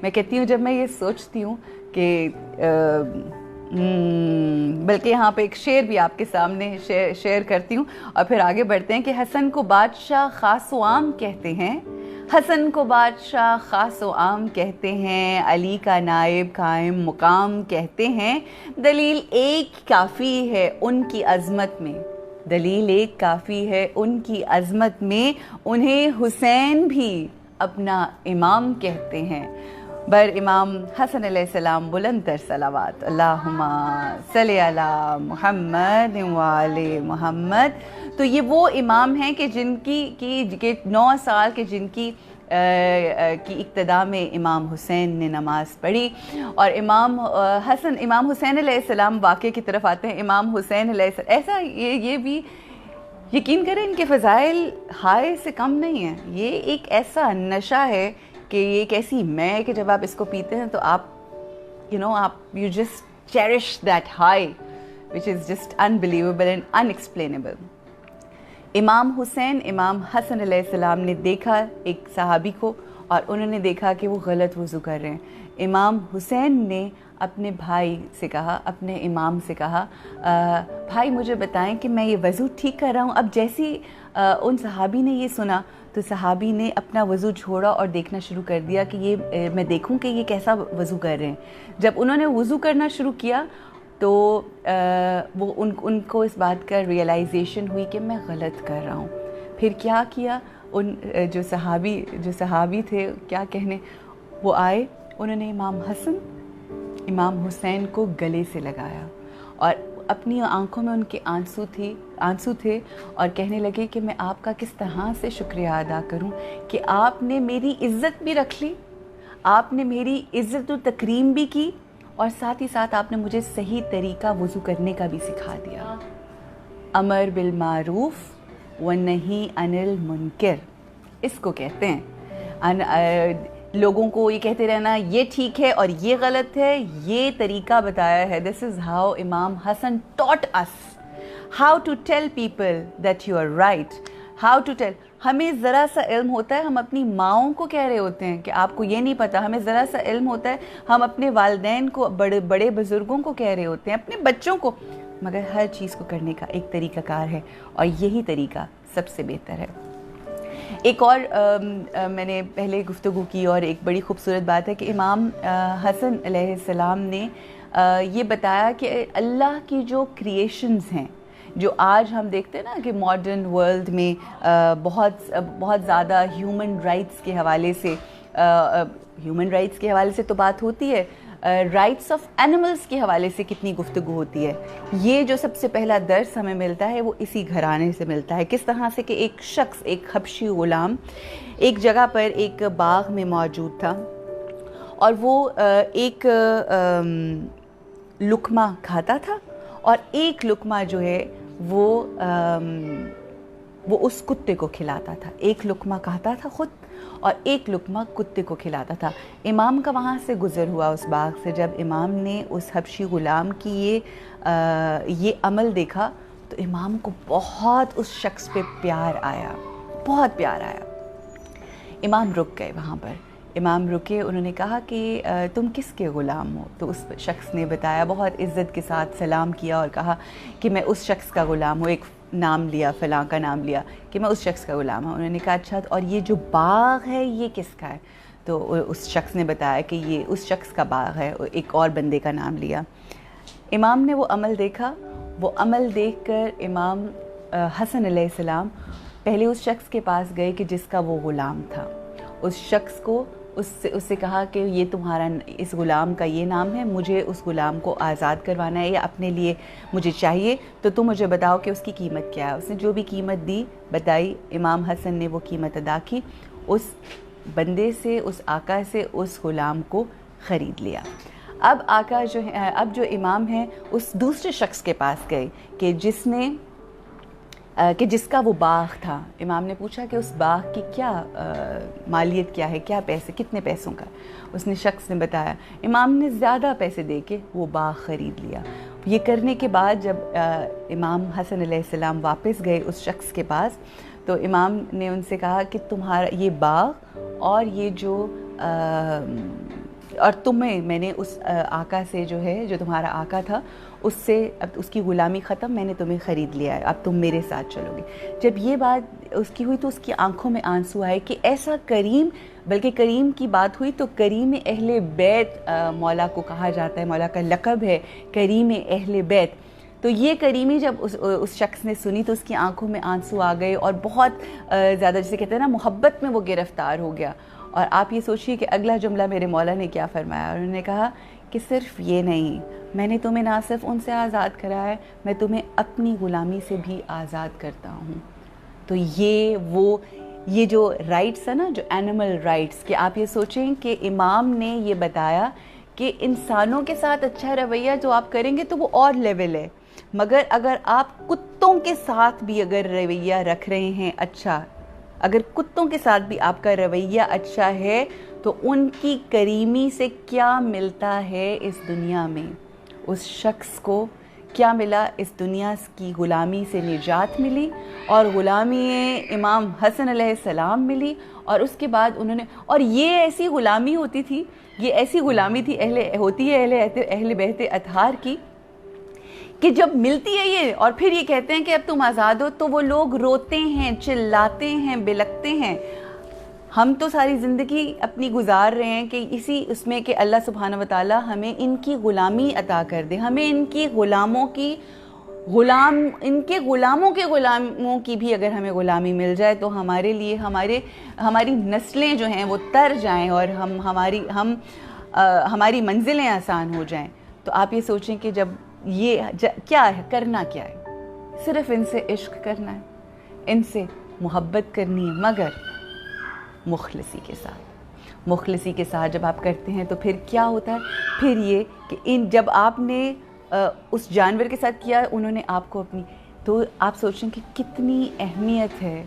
Speaker 2: میں کہتی ہوں جب میں یہ سوچتی ہوں کہ بلکہ یہاں پہ ایک شعر بھی آپ کے سامنے شیئر کرتی ہوں اور پھر آگے بڑھتے ہیں کہ حسن کو بادشاہ خاص و عام کہتے ہیں, حسن کو بادشاہ خاص و عام کہتے ہیں، علی کا نائب قائم مقام کہتے ہیں، دلیل ایک کافی ہے ان کی عظمت میں، دلیل ایک کافی ہے ان کی عظمت میں، انہیں حسین بھی اپنا امام کہتے ہیں۔ بر امام حسن علیہ السلام بلند تر صلوات، اللہم صلی علی محمد وآل محمد۔ تو یہ وہ امام ہیں کہ جن کی 9 سال کے جن کی ابتدا میں امام حسین نے نماز پڑھی، اور امام حسین علیہ السلام واقعے کی طرف آتے ہیں۔ امام حسین علیہ السلام ایسا یہ بھی یقین کریں ان کے فضائل ہائے سے کم نہیں ہیں، یہ ایک ایسا نشہ ہے کہ یہ ایک ایسی میں ہے کہ جب آپ اس کو پیتے ہیں تو آپ you just cherish that high which is just unbelievable and unexplainable۔ امام حسن علیہ السلام نے دیکھا ایک صحابی کو، اور انہوں نے دیکھا کہ وہ غلط وضو کر رہے ہیں۔ امام حسین نے اپنے بھائی سے کہا، اپنے امام سے کہا، بھائی مجھے بتائیں کہ میں یہ وضو ٹھیک کر رہا ہوں۔ اب جیسی ان صحابی نے یہ سنا تو صحابی نے اپنا وضو چھوڑا اور دیکھنا شروع کر دیا کہ یہ میں دیکھوں کہ یہ کیسا وضو کر رہے ہیں۔ جب انہوں نے وضو کرنا شروع کیا تو وہ ان کو اس بات کا ریئلائزیشن ہوئی کہ میں غلط کر رہا ہوں۔ پھر کیا کیا، ان جو صحابی تھے کیا کہنے، وہ آئے، انہوں نے امام حسین کو گلے سے لگایا، اور اپنی آنکھوں میں ان کے آنسو تھے، اور کہنے لگے کہ میں آپ کا کس طرح سے شکریہ ادا کروں کہ آپ نے میری عزت بھی رکھ لی، آپ نے میری عزت و تکریم بھی کی، اور ساتھ ہی ساتھ آپ نے مجھے صحیح طریقہ وضو کرنے کا بھی سکھا دیا۔ امر بالمعروف ونہی عن المنکر، اس کو کہتے ہیں لوگوں کو یہ کہتے رہنا یہ ٹھیک ہے اور یہ غلط ہے، یہ طریقہ بتایا ہے۔ دس از ہاؤ امام حسن taught us how to tell people that you are right, how to tell۔ ہمیں ذرا سا علم ہوتا ہے، ہم اپنی ماؤں کو کہہ رہے ہوتے ہیں کہ آپ کو یہ نہیں پتا، ہمیں ذرا سا علم ہوتا ہے، ہم اپنے والدین کو، بڑے بزرگوں کو کہہ رہے ہوتے ہیں، اپنے بچوں کو، مگر ہر چیز کو کرنے کا ایک طریقہ کار ہے، اور یہی طریقہ سب سے بہتر ہے۔ ایک اور میں نے پہلے گفتگو کی اور ایک بڑی خوبصورت بات ہے کہ امام حسن علیہ السلام نے یہ بتایا کہ اللہ کی جو کریشنز ہیں، جو آج ہم دیکھتے ہیں نا کہ ماڈرن ورلڈ میں بہت زیادہ ہیومن رائٹس کے حوالے سے تو بات ہوتی ہے، رائٹس آف اینیملز کے حوالے سے کتنی گفتگو ہوتی ہے۔ یہ جو سب سے پہلا درس ہمیں ملتا ہے وہ اسی گھرانے سے ملتا ہے، کس طرح سے کہ ایک شخص، ایک حبشی غلام ایک جگہ پر ایک باغ میں موجود تھا، اور وہ ایک لقمہ کھاتا تھا، اور ایک لقمہ جو ہے وہ اس کتے کو کھلاتا تھا، ایک لقمہ کھاتا تھا خود اور ایک لقمہ کتے کو کھلاتا تھا۔ امام کا وہاں سے گزر ہوا اس باغ سے، جب امام نے اس حبشی غلام کی یہ عمل دیکھا تو امام کو بہت اس شخص پہ بہت پیار آیا۔ امام رک گئے وہاں پر، امام رکے، انہوں نے کہا کہ تم کس کے غلام ہو؟ تو اس شخص نے بتایا، بہت عزت کے ساتھ سلام کیا اور کہا کہ میں اس شخص کا غلام ہوں، ایک نام لیا، فلاں کا نام لیا کہ میں اس شخص کا غلام ہوں۔ انہوں نے کہا اچھا، اور یہ جو باغ ہے یہ کس کا ہے؟ تو اس شخص نے بتایا کہ یہ اس شخص کا باغ ہے، ایک اور بندے کا نام لیا۔ امام نے وہ عمل دیکھا، وہ عمل دیکھ کر امام حسن علیہ السلام پہلے اس شخص کے پاس گئے کہ جس کا وہ غلام تھا، اس شخص کو اس سے کہا کہ یہ تمہارا، اس غلام کا یہ نام ہے، مجھے اس غلام کو آزاد کروانا ہے یا اپنے لیے مجھے چاہیے، تو تم مجھے بتاؤ کہ اس کی قیمت کیا ہے۔ اس نے جو بھی قیمت دی بتائی، امام حسن نے وہ قیمت ادا کی، اس بندے سے، اس آقا سے اس غلام کو خرید لیا۔ اب آقا جو ہے، اب جو امام ہیں اس دوسرے شخص کے پاس گئے کہ جس کا وہ باغ تھا۔ امام نے پوچھا کہ اس باغ کی کیا مالیت کیا ہے، کیا پیسے، کتنے پیسوں کا؟ اس نے شخص نے بتایا۔ امام نے زیادہ پیسے دے کے وہ باغ خرید لیا۔ یہ کرنے کے بعد جب امام حسن علیہ السلام واپس گئے اس شخص کے پاس، تو امام نے ان سے کہا کہ تمہارا یہ باغ اور یہ جو اور تمہیں میں نے اس آقا سے جو ہے، جو تمہارا آقا تھا، اس سے اب اس کی غلامی ختم، میں نے تمہیں خرید لیا ہے، اب تم میرے ساتھ چلو گے۔ جب یہ بات اس کی ہوئی تو اس کی آنکھوں میں آنسو آئے کہ ایسا کریم، بلکہ کریم کی بات ہوئی تو کریم اہل بیت مولا کو کہا جاتا ہے، مولا کا لقب ہے کریم اہل بیت۔ تو یہ کریمی جب اس شخص نے سنی تو اس کی آنکھوں میں آنسو آ گئے اور بہت زیادہ، جسے کہتے ہیں نا، محبت میں وہ گرفتار ہو گیا۔ اور آپ یہ سوچئے کہ اگلا جملہ میرے مولا نے کیا فرمایا، اور انہوں نے کہا کہ صرف یہ نہیں، میں نے تمہیں نہ صرف ان سے آزاد کرا ہے، میں تمہیں اپنی غلامی سے بھی آزاد کرتا ہوں۔ تو یہ جو رائٹس ہے نا، جو اینیمل رائٹس، کہ آپ یہ سوچیں کہ امام نے یہ بتایا کہ انسانوں کے ساتھ اچھا رویہ جو آپ کریں گے تو وہ اور لیول ہے، مگر اگر آپ کتوں کے ساتھ بھی اگر رویہ رکھ رہے ہیں اچھا، اگر کتوں کے ساتھ بھی آپ کا رویہ اچھا ہے تو ان کی کریمی سے کیا ملتا ہے اس دنیا میں؟ اس شخص کو کیا ملا؟ اس دنیا کی غلامی سے نجات ملی، اور غلامی امام حسن علیہ السلام ملی، اور اس کے بعد انہوں نے، اور یہ ایسی غلامی ہوتی تھی، یہ ایسی غلامی تھی ہوتی ہے اہل بیت اطہار کی، کہ جب ملتی ہے یہ اور پھر یہ کہتے ہیں کہ اب تم آزاد ہو تو وہ لوگ روتے ہیں، چلاتے ہیں، بلکتے ہیں۔ ہم تو ساری زندگی اپنی گزار رہے ہیں کہ اسی اس میں کہ اللہ سبحانہ و تعالی ہمیں ان کی غلامی عطا کر دے، ہمیں ان کے غلاموں کے غلاموں کی بھی اگر ہمیں غلامی مل جائے تو ہمارے لیے ہماری نسلیں جو ہیں وہ تر جائیں اور ہماری منزلیں آسان ہو جائیں۔ تو آپ یہ سوچیں کہ جب یہ کیا ہے، کرنا کیا ہے؟ صرف ان سے عشق کرنا ہے، ان سے محبت کرنی ہے، مگر مخلصی کے ساتھ جب آپ کرتے ہیں تو پھر کیا ہوتا ہے؟ پھر یہ کہ جب آپ نے اس جانور کے ساتھ کیا، انہوں نے آپ کو اپنی، تو آپ سوچیں کہ کتنی اہمیت ہے،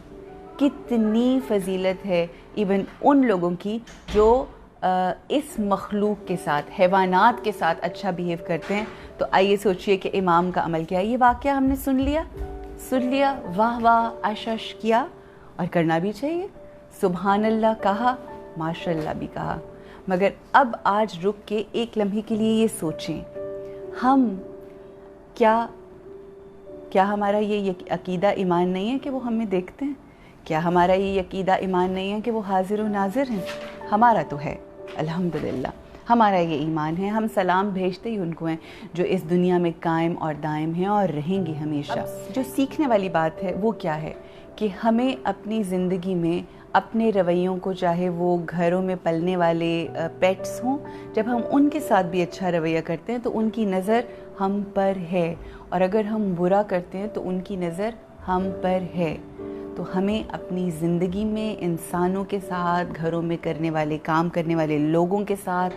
Speaker 2: کتنی فضیلت ہے ایون ان لوگوں کی جو اس مخلوق کے ساتھ، حیوانات کے ساتھ اچھا بیہیو کرتے ہیں۔ تو آئیے سوچئے کہ امام کا عمل کیا ہے۔ یہ واقعہ ہم نے سن لیا، واہ واہ اشش کیا، اور کرنا بھی چاہیے، سبحان اللہ کہا، ماشاء اللہ بھی کہا، مگر اب آج رک کے ایک لمحے کے لیے یہ سوچیں، ہم کیا ہمارا یہ عقیدہ ایمان نہیں ہے کہ وہ ہمیں دیکھتے ہیں؟ کیا ہمارا یہ عقیدہ ایمان نہیں ہے کہ وہ حاضر و ناظر ہیں؟ ہمارا تو ہے، الحمدللہ ہمارا یہ ایمان ہے، ہم سلام بھیجتے ہی ان کو ہیں جو اس دنیا میں قائم اور دائم ہیں اور رہیں گے ہمیشہ۔ جو سیکھنے والی بات ہے وہ کیا ہے کہ ہمیں اپنی زندگی میں اپنے رویوں کو، چاہے وہ گھروں میں پلنے والے پیٹس ہوں، جب ہم ان کے ساتھ بھی اچھا رویہ کرتے ہیں تو ان کی نظر ہم پر ہے، اور اگر ہم برا کرتے ہیں تو ان کی نظر ہم پر ہے۔ تو ہمیں اپنی زندگی میں انسانوں کے ساتھ، گھروں میں کرنے والے، کام کرنے والے لوگوں کے ساتھ،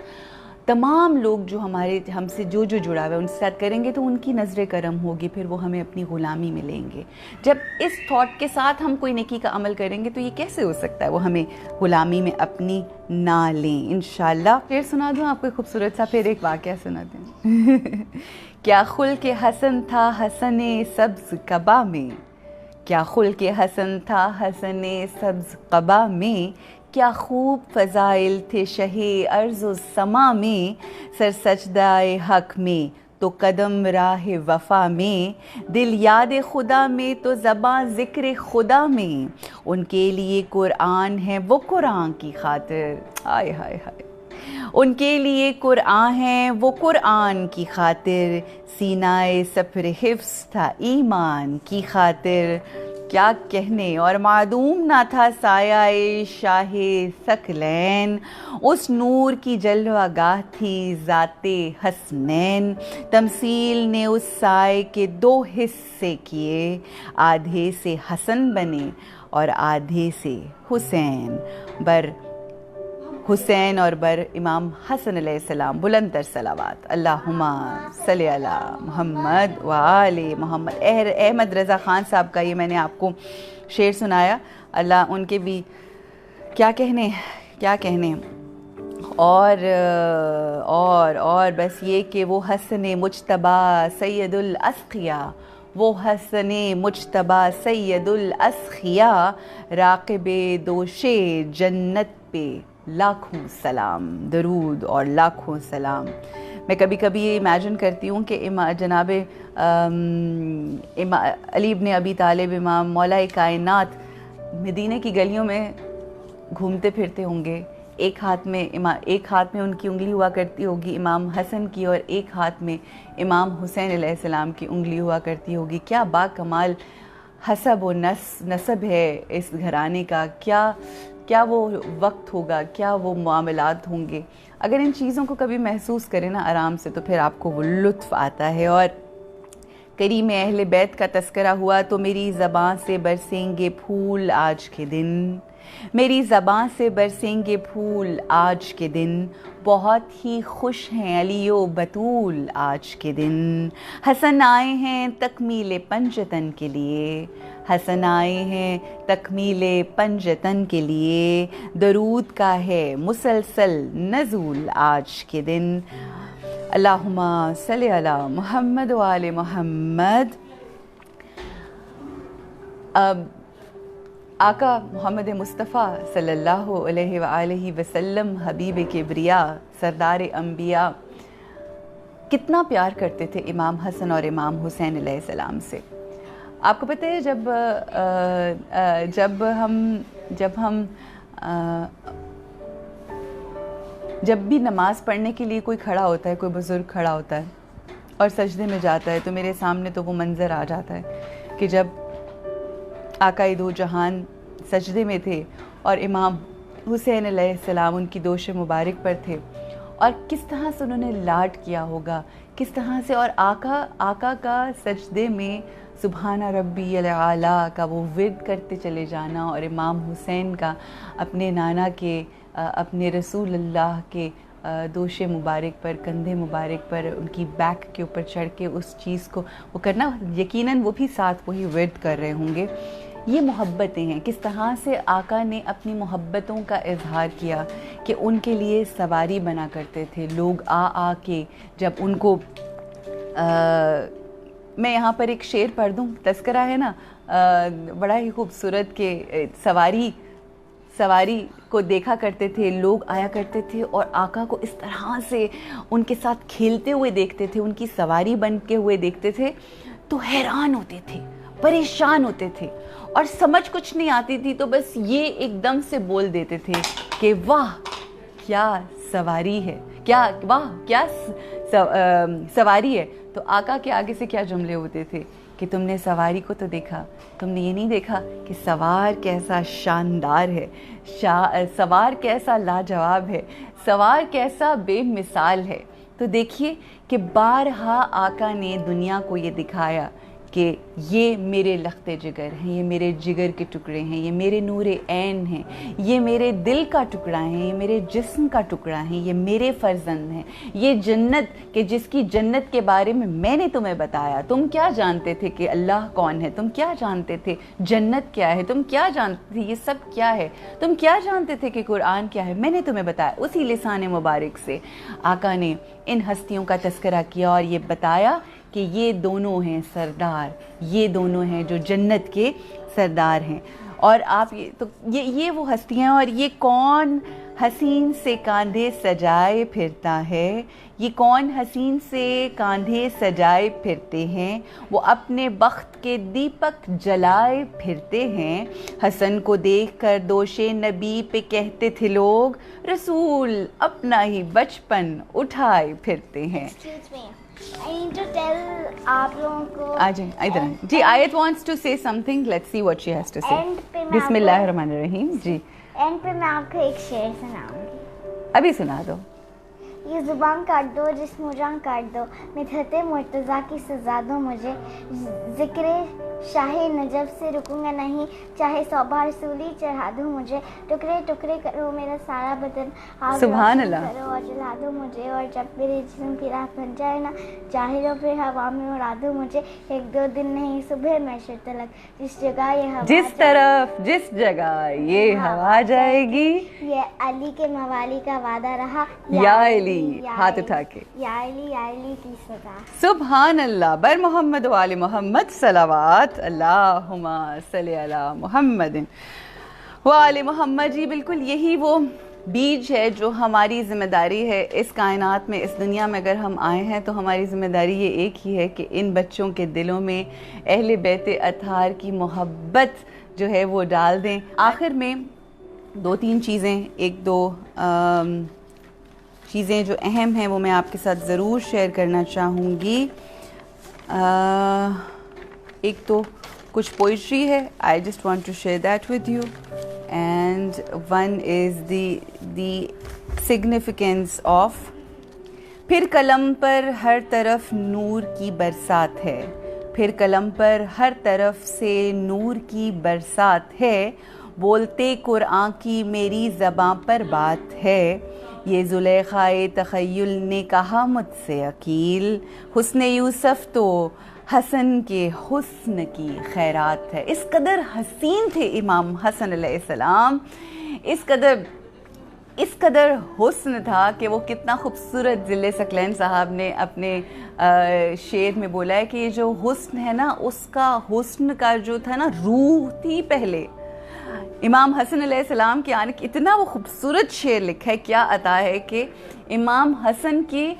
Speaker 2: تمام لوگ جو ہم سے جو جڑا ہوا ہے ان کے ساتھ کریں گے تو ان کی نظر کرم ہوگی، پھر وہ ہمیں اپنی غلامی میں لیں گے۔ جب اس تھاٹ کے ساتھ ہم کوئی نیکی کا عمل کریں گے تو یہ کیسے ہو سکتا ہے وہ ہمیں غلامی میں اپنی نہ لیں؟ انشاءاللہ پھر سنا دوں آپ کو خوبصورت سا پھر ایک واقعہ سنا دیں۔ کیا خلق حسن تھا حسن سبز قبا میں، کیا خلق حسن تھا حسن سبز قبا میں، کیا خوب فضائل تھے شہ ارض و سما میں، سر سجدہ حق میں تو قدم راہ وفا میں، دل یاد خدا میں تو زباں ذکر خدا میں، ان کے لیے قرآن ہے وہ قرآن کی خاطر، ہائے ہائے ہائے، ان کے لیے قرآن ہے وہ قرآن کی خاطر، سینہ سفر حفظ تھا ایمان کی خاطر، کیا کہنے اور معدوم نہ تھا سایہ شاہ ثقلین، اس نور کی جلوہ گاہ تھی ذات حسنین، تمثیل نے اس سائے کے دو حصے کیے، آدھے سے حسن بنے اور آدھے سے حسین، بر حسین اور بر امام حسن علیہ السلام بلند تر صلوات، اللہم صلی علی محمد وآل محمد۔ احمد رضا خان صاحب کا یہ میں نے آپ کو شعر سنایا، اللہ ان کے بھی کیا کہنے اور بس یہ کہ وہ حسن مجتبی سید الاسقیاء، وہ حسن مجتبی سید الاسقیاء، راقب دوش جنت پہ لاکھوں سلام، درود اور لاکھوں سلام۔ میں کبھی کبھی یہ امیجن کرتی ہوں کہ جناب علی ابن ابی طالب امام مولا کائنات مدینہ کی گلیوں میں گھومتے پھرتے ہوں گے، ایک ہاتھ میں ان کی انگلی ہوا کرتی ہوگی امام حسن کی، اور ایک ہاتھ میں امام حسین علیہ السلام کی انگلی ہوا کرتی ہوگی. کیا با کمال حسب و نسب ہے اس گھرانے کا، کیا وہ وقت ہوگا، کیا وہ معاملات ہوں گے. اگر ان چیزوں کو کبھی محسوس کریں نا آرام سے تو پھر آپ کو وہ لطف آتا ہے. اور کریم اہل بیت کا تذکرہ ہوا تو میری زباں سے برسیں گے پھول آج کے دن، میری زباں سے برسیں گے پھول آج کے دن، بہت ہی خوش ہیں علی و بطول آج کے دن. حسن آئے ہیں تکمیل پنجتن کے لیے، حسن آئے ہیں تکمیل پنجتن کے لیے، درود کا ہے مسلسل نزول آج کے دن. اللہم صلی علی محمد و آل محمد. آقا محمد مصطفیٰ صلی اللہ علیہ وآلہ وسلم حبیب کبریا سردار انبیاء کتنا پیار کرتے تھے امام حسن اور امام حسین علیہ السلام سے. آپ کو پتہ ہے جب بھی نماز پڑھنے کے لیے کوئی کھڑا ہوتا ہے، کوئی بزرگ کھڑا ہوتا ہے اور سجدے میں جاتا ہے، تو میرے سامنے تو وہ منظر آ جاتا ہے کہ جب آقائے دو جہان سجدے میں تھے اور امام حسین علیہ السلام ان کی دوش مبارک پر تھے، اور کس طرح سے انہوں نے لاڈ کیا ہوگا، کس طرح سے. اور آقا کا سجدے میں سبحان ربی الاعلیٰ کا وہ ورد کرتے چلے جانا، اور امام حسین کا اپنے نانا کے اپنے رسول اللہ کے دوش مبارک پر، کندھے مبارک پر، ان کی بیک کے اوپر چڑھ کے اس چیز کو وہ کرنا، یقیناً وہ بھی ساتھ وہی ورد کر رہے ہوں گے. یہ محبتیں ہیں، کس طرح سے آقا نے اپنی محبتوں کا اظہار کیا کہ ان کے لیے سواری بنا کرتے تھے لوگ آ کے. جب ان کو میں یہاں پر ایک شعر پڑھ دوں، تذکرہ ہے نا، بڑا ہی خوبصورت کہ سواری کو دیکھا کرتے تھے لوگ، آیا کرتے تھے اور آقا کو اس طرح سے ان کے ساتھ کھیلتے ہوئے دیکھتے تھے، ان کی سواری بن کے ہوئے دیکھتے تھے تو حیران ہوتے تھے، پریشان ہوتے تھے، اور سمجھ کچھ نہیں آتی تھی تو بس یہ ایک دم سے بول دیتے تھے کہ واہ کیا سواری ہے، واہ کیا سواری ہے. تو آقا کے آگے سے کیا جملے ہوتے تھے کہ تم نے سواری کو تو دیکھا، تم نے یہ نہیں دیکھا کہ سوار کیسا شاندار ہے، سوار کیسا لاجواب ہے، سوار کیسا بے مثال ہے. تو دیکھیے کہ بارہا آقا نے دنیا کو یہ دکھایا کہ یہ میرے لخت جگر ہیں، یہ میرے جگر کے ٹکڑے ہیں، یہ میرے نور عین ہیں، یہ میرے دل کا ٹکڑا ہیں، یہ میرے جسم کا ٹکڑا ہیں، یہ میرے فرزند ہیں. یہ جنت کہ جس کی جنت کے بارے میں نے تمہیں بتایا. تم کیا جانتے تھے کہ اللہ کون ہے؟ تم کیا جانتے تھے جنت کیا ہے؟ تم کیا جانتے تھے یہ سب کیا ہے؟ تم کیا جانتے تھے کہ قرآن کیا ہے؟ میں نے تمہیں بتایا. اسی لسان مبارک سے آقا نے ان ہستیوں کا تذکرہ کیا اور یہ بتایا کہ یہ دونوں ہیں سردار، یہ دونوں ہیں جو جنت کے سردار ہیں. اور آپ یہ وہ ہستیاں، اور یہ کون حسین سے کاندھے سجائے پھرتا ہے، یہ کون حسین سے کاندھے سجائے پھرتے ہیں، وہ اپنے بخت کے دیپک جلائے پھرتے ہیں. حسن کو دیکھ کر دوش نبی پہ کہتے تھے لوگ، رسول اپنا ہی بچپن اٹھائے پھرتے ہیں.
Speaker 3: I need to tell آپ لوگوں کو
Speaker 2: جی آیت wants to say something. Let's see what she has to say. بسم اللہ الرحمن الرحیم. جی
Speaker 3: اینڈ پہ میں آپ کو ایک شعر سناؤں گی.
Speaker 2: ابھی سنا دو.
Speaker 3: یہ زبان کاٹ دو، جسم جان کاٹ دو، مدحت مرتضیٰ کی سزا دو مجھے، ذکر شاہ نجف سے رکوں گا نہیں، چاہے 100 بار سولی چڑھا دو مجھے، ٹکڑے ٹکڑے کرو میرا سارا بدن،
Speaker 2: سبحان اللہ،
Speaker 3: کرو اور جلا دو مجھے، اور جب میرے جسم کی راہ بن جائے نا، چاہے تو پھر ہوا میں اڑا دو مجھے. 1-2 دن نہیں صبح محشر تلک، جس جگہ یہ ہوا،
Speaker 2: جس طرف جس جگہ یہ ہوا جائے گی،
Speaker 3: یہ علی کے موالی کا وعدہ رہا،
Speaker 2: یا علی، ہاتھ اٹھا کے،
Speaker 3: یا علی کی صدا.
Speaker 2: سبحان اللہ. بر محمد و آل محمد صلوات. اللہم صلی علی محمد و آل محمد. جی بالکل یہی وہ بیج ہے جو ہماری ذمہ داری ہے اس کائنات میں، اس دنیا میں اگر ہم آئے ہیں تو ہماری ذمہ داری یہ ایک ہی ہے کہ ان بچوں کے دلوں میں اہل بیت اطہار کی محبت جو ہے وہ ڈال دیں۔ آخر میں 2-3 چیزیں، 1-2 چیزیں جو اہم ہیں وہ میں آپ کے ساتھ ضرور شیئر کرنا چاہوں گی۔ ایک تو کچھ پوئٹری ہے، I just want to share that with you, and one is the significance of پھر قلم پر ہر طرف نور کی برسات ہے، پھر قلم پر ہر طرف سے نور کی برسات ہے، بولتے قرآن کی میری زباں پر بات ہے، یہ زلیخائے تخیل نے کہا مجھ سے عقیل، حسن یوسف تو حسن کے حسن کی خیرات ہے۔ اس قدر حسین تھے امام حسن علیہ السلام، اس قدر حسن تھا کہ وہ کتنا خوبصورت ذل ثقلین صاحب نے اپنے شعر میں بولا ہے کہ یہ جو حسن ہے نا، اس کا حسن کا جو تھا نا روح تھی پہلے۔ امام حسن علیہ السلام کے آنے اتنا وہ خوبصورت شعر لکھا ہے، کیا عطا ہے کہ امام حسن کی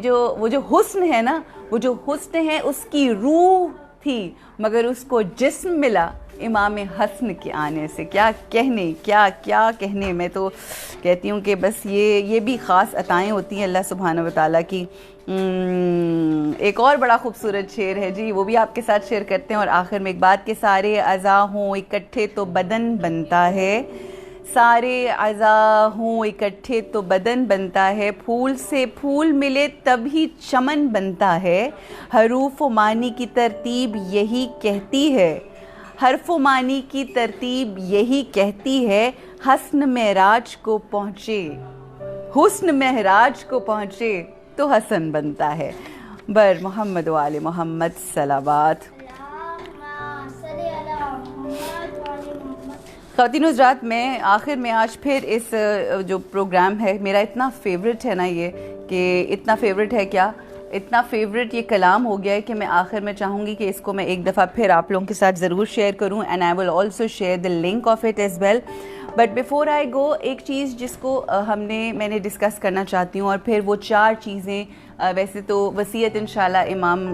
Speaker 2: جو حسن ہے نا، وہ جو حسن ہے اس کی روح تھی، مگر اس کو جسم ملا امام حسن کے آنے سے۔ کیا کہنے، میں تو کہتی ہوں کہ بس یہ بھی خاص عطائیں ہوتی ہیں اللہ سبحانہ وتعالیٰ کی۔ ایک اور بڑا خوبصورت شعر ہے جی، وہ بھی آپ کے ساتھ شیئر کرتے ہیں۔ اور آخر میں ایک بات کہ سارے اعضاء ہوں اکٹھے تو بدن بنتا ہے، سارے اعضاء ہوں اکٹھے تو بدن بنتا ہے، پھول سے پھول ملے تب ہی چمن بنتا ہے، حروف و معنی کی ترتیب یہی کہتی ہے، حرف و معنی کی ترتیب یہی کہتی ہے، حسن معراج کو پہنچے تو حسن بنتا ہے۔ بر محمد و آل محمد صلوات۔ خواتین حضرات، میں آخر میں آج پھر اس جو پروگرام ہے میرا اتنا فیوریٹ ہے نا، یہ کہ اتنا فیوریٹ ہے، کیا اتنا فیوریٹ یہ کلام ہو گیا ہے کہ میں آخر میں چاہوں گی کہ اس کو میں ایک دفعہ پھر آپ لوگوں کے ساتھ ضرور شیئر کروں، and I will also share the link of it as well. But before I go, ایک چیز جس کو میں نے ڈسکس کرنا چاہتی ہوں، اور پھر وہ 4 چیزیں، ویسے تو وصیت انشاءاللہ ایام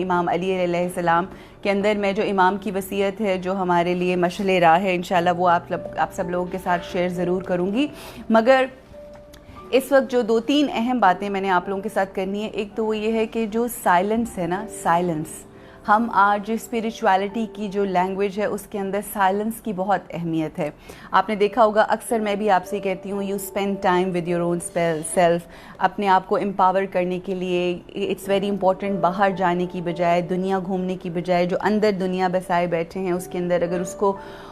Speaker 2: امام علی علیہ السلام کے اندر میں جو امام کی وصیت ہے جو ہمارے لیے مشعل راہ ہے، انشاءاللہ وہ آپ سب لوگوں کے ساتھ شیئر ضرور کروں گی۔ مگر اس وقت جو 2-3 اہم باتیں میں نے آپ لوگوں کے ساتھ کرنی ہے، ایک تو وہ یہ ہے کہ جو سائلنس ہے نا، سائلنس، ہم آج اسپریچویلٹی کی جو لینگویج ہے اس کے اندر سائلنس کی بہت اہمیت ہے۔ آپ نے دیکھا ہوگا، اکثر میں بھی آپ سے کہتی ہوں، you spend time with your own self, اپنے آپ کو امپاور کرنے کے لیے اٹس ویری امپورٹنٹ، باہر جانے کی بجائے، دنیا گھومنے کی بجائے، جو اندر دنیا بسائے بیٹھے ہیں اس کے اندر اگر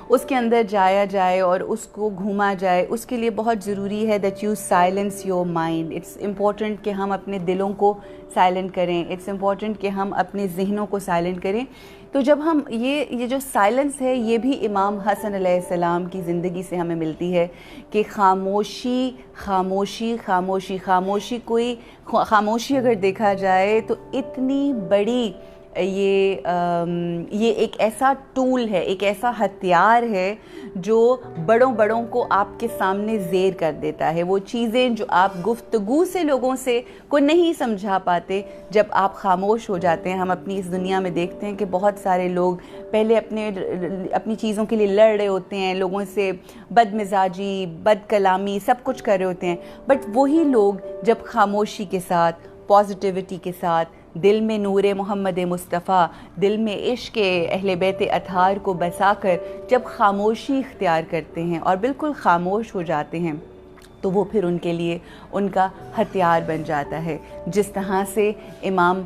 Speaker 2: اس کے اندر جایا جائے اور اس کو گھوما جائے، اس کے لیے بہت ضروری ہے that you silence your mind. It's important کہ ہم اپنے دلوں کو سائلنٹ کریں، اٹس امپورٹنٹ کہ ہم اپنے ذہنوں کو سائلنٹ کریں۔ تو جب ہم یہ جو سائلنس ہے، یہ بھی امام حسن علیہ السلام کی زندگی سے ہمیں ملتی ہے کہ خاموشی اگر دیکھا جائے تو اتنی بڑی یہ ایک ایسا ٹول ہے، ایک ایسا ہتھیار ہے جو بڑوں کو آپ کے سامنے زیر کر دیتا ہے۔ وہ چیزیں جو آپ گفتگو سے لوگوں سے کو نہیں سمجھا پاتے، جب آپ خاموش ہو جاتے ہیں۔ ہم اپنی اس دنیا میں دیکھتے ہیں کہ بہت سارے لوگ پہلے اپنی چیزوں کے لیے لڑ رہے ہوتے ہیں، لوگوں سے بد مزاجی، بد کلامی، سب کچھ کر رہے ہوتے ہیں، بٹ وہی لوگ جب خاموشی کے ساتھ، پازیٹیوٹی کے ساتھ، دل میں نور محمد مصطفیٰ، دل میں عشق اہل بیت اطہار کو بسا کر جب خاموشی اختیار کرتے ہیں اور بالکل خاموش ہو جاتے ہیں، تو وہ پھر ان کے لیے ان کا ہتھیار بن جاتا ہے۔ جس طرح سے امام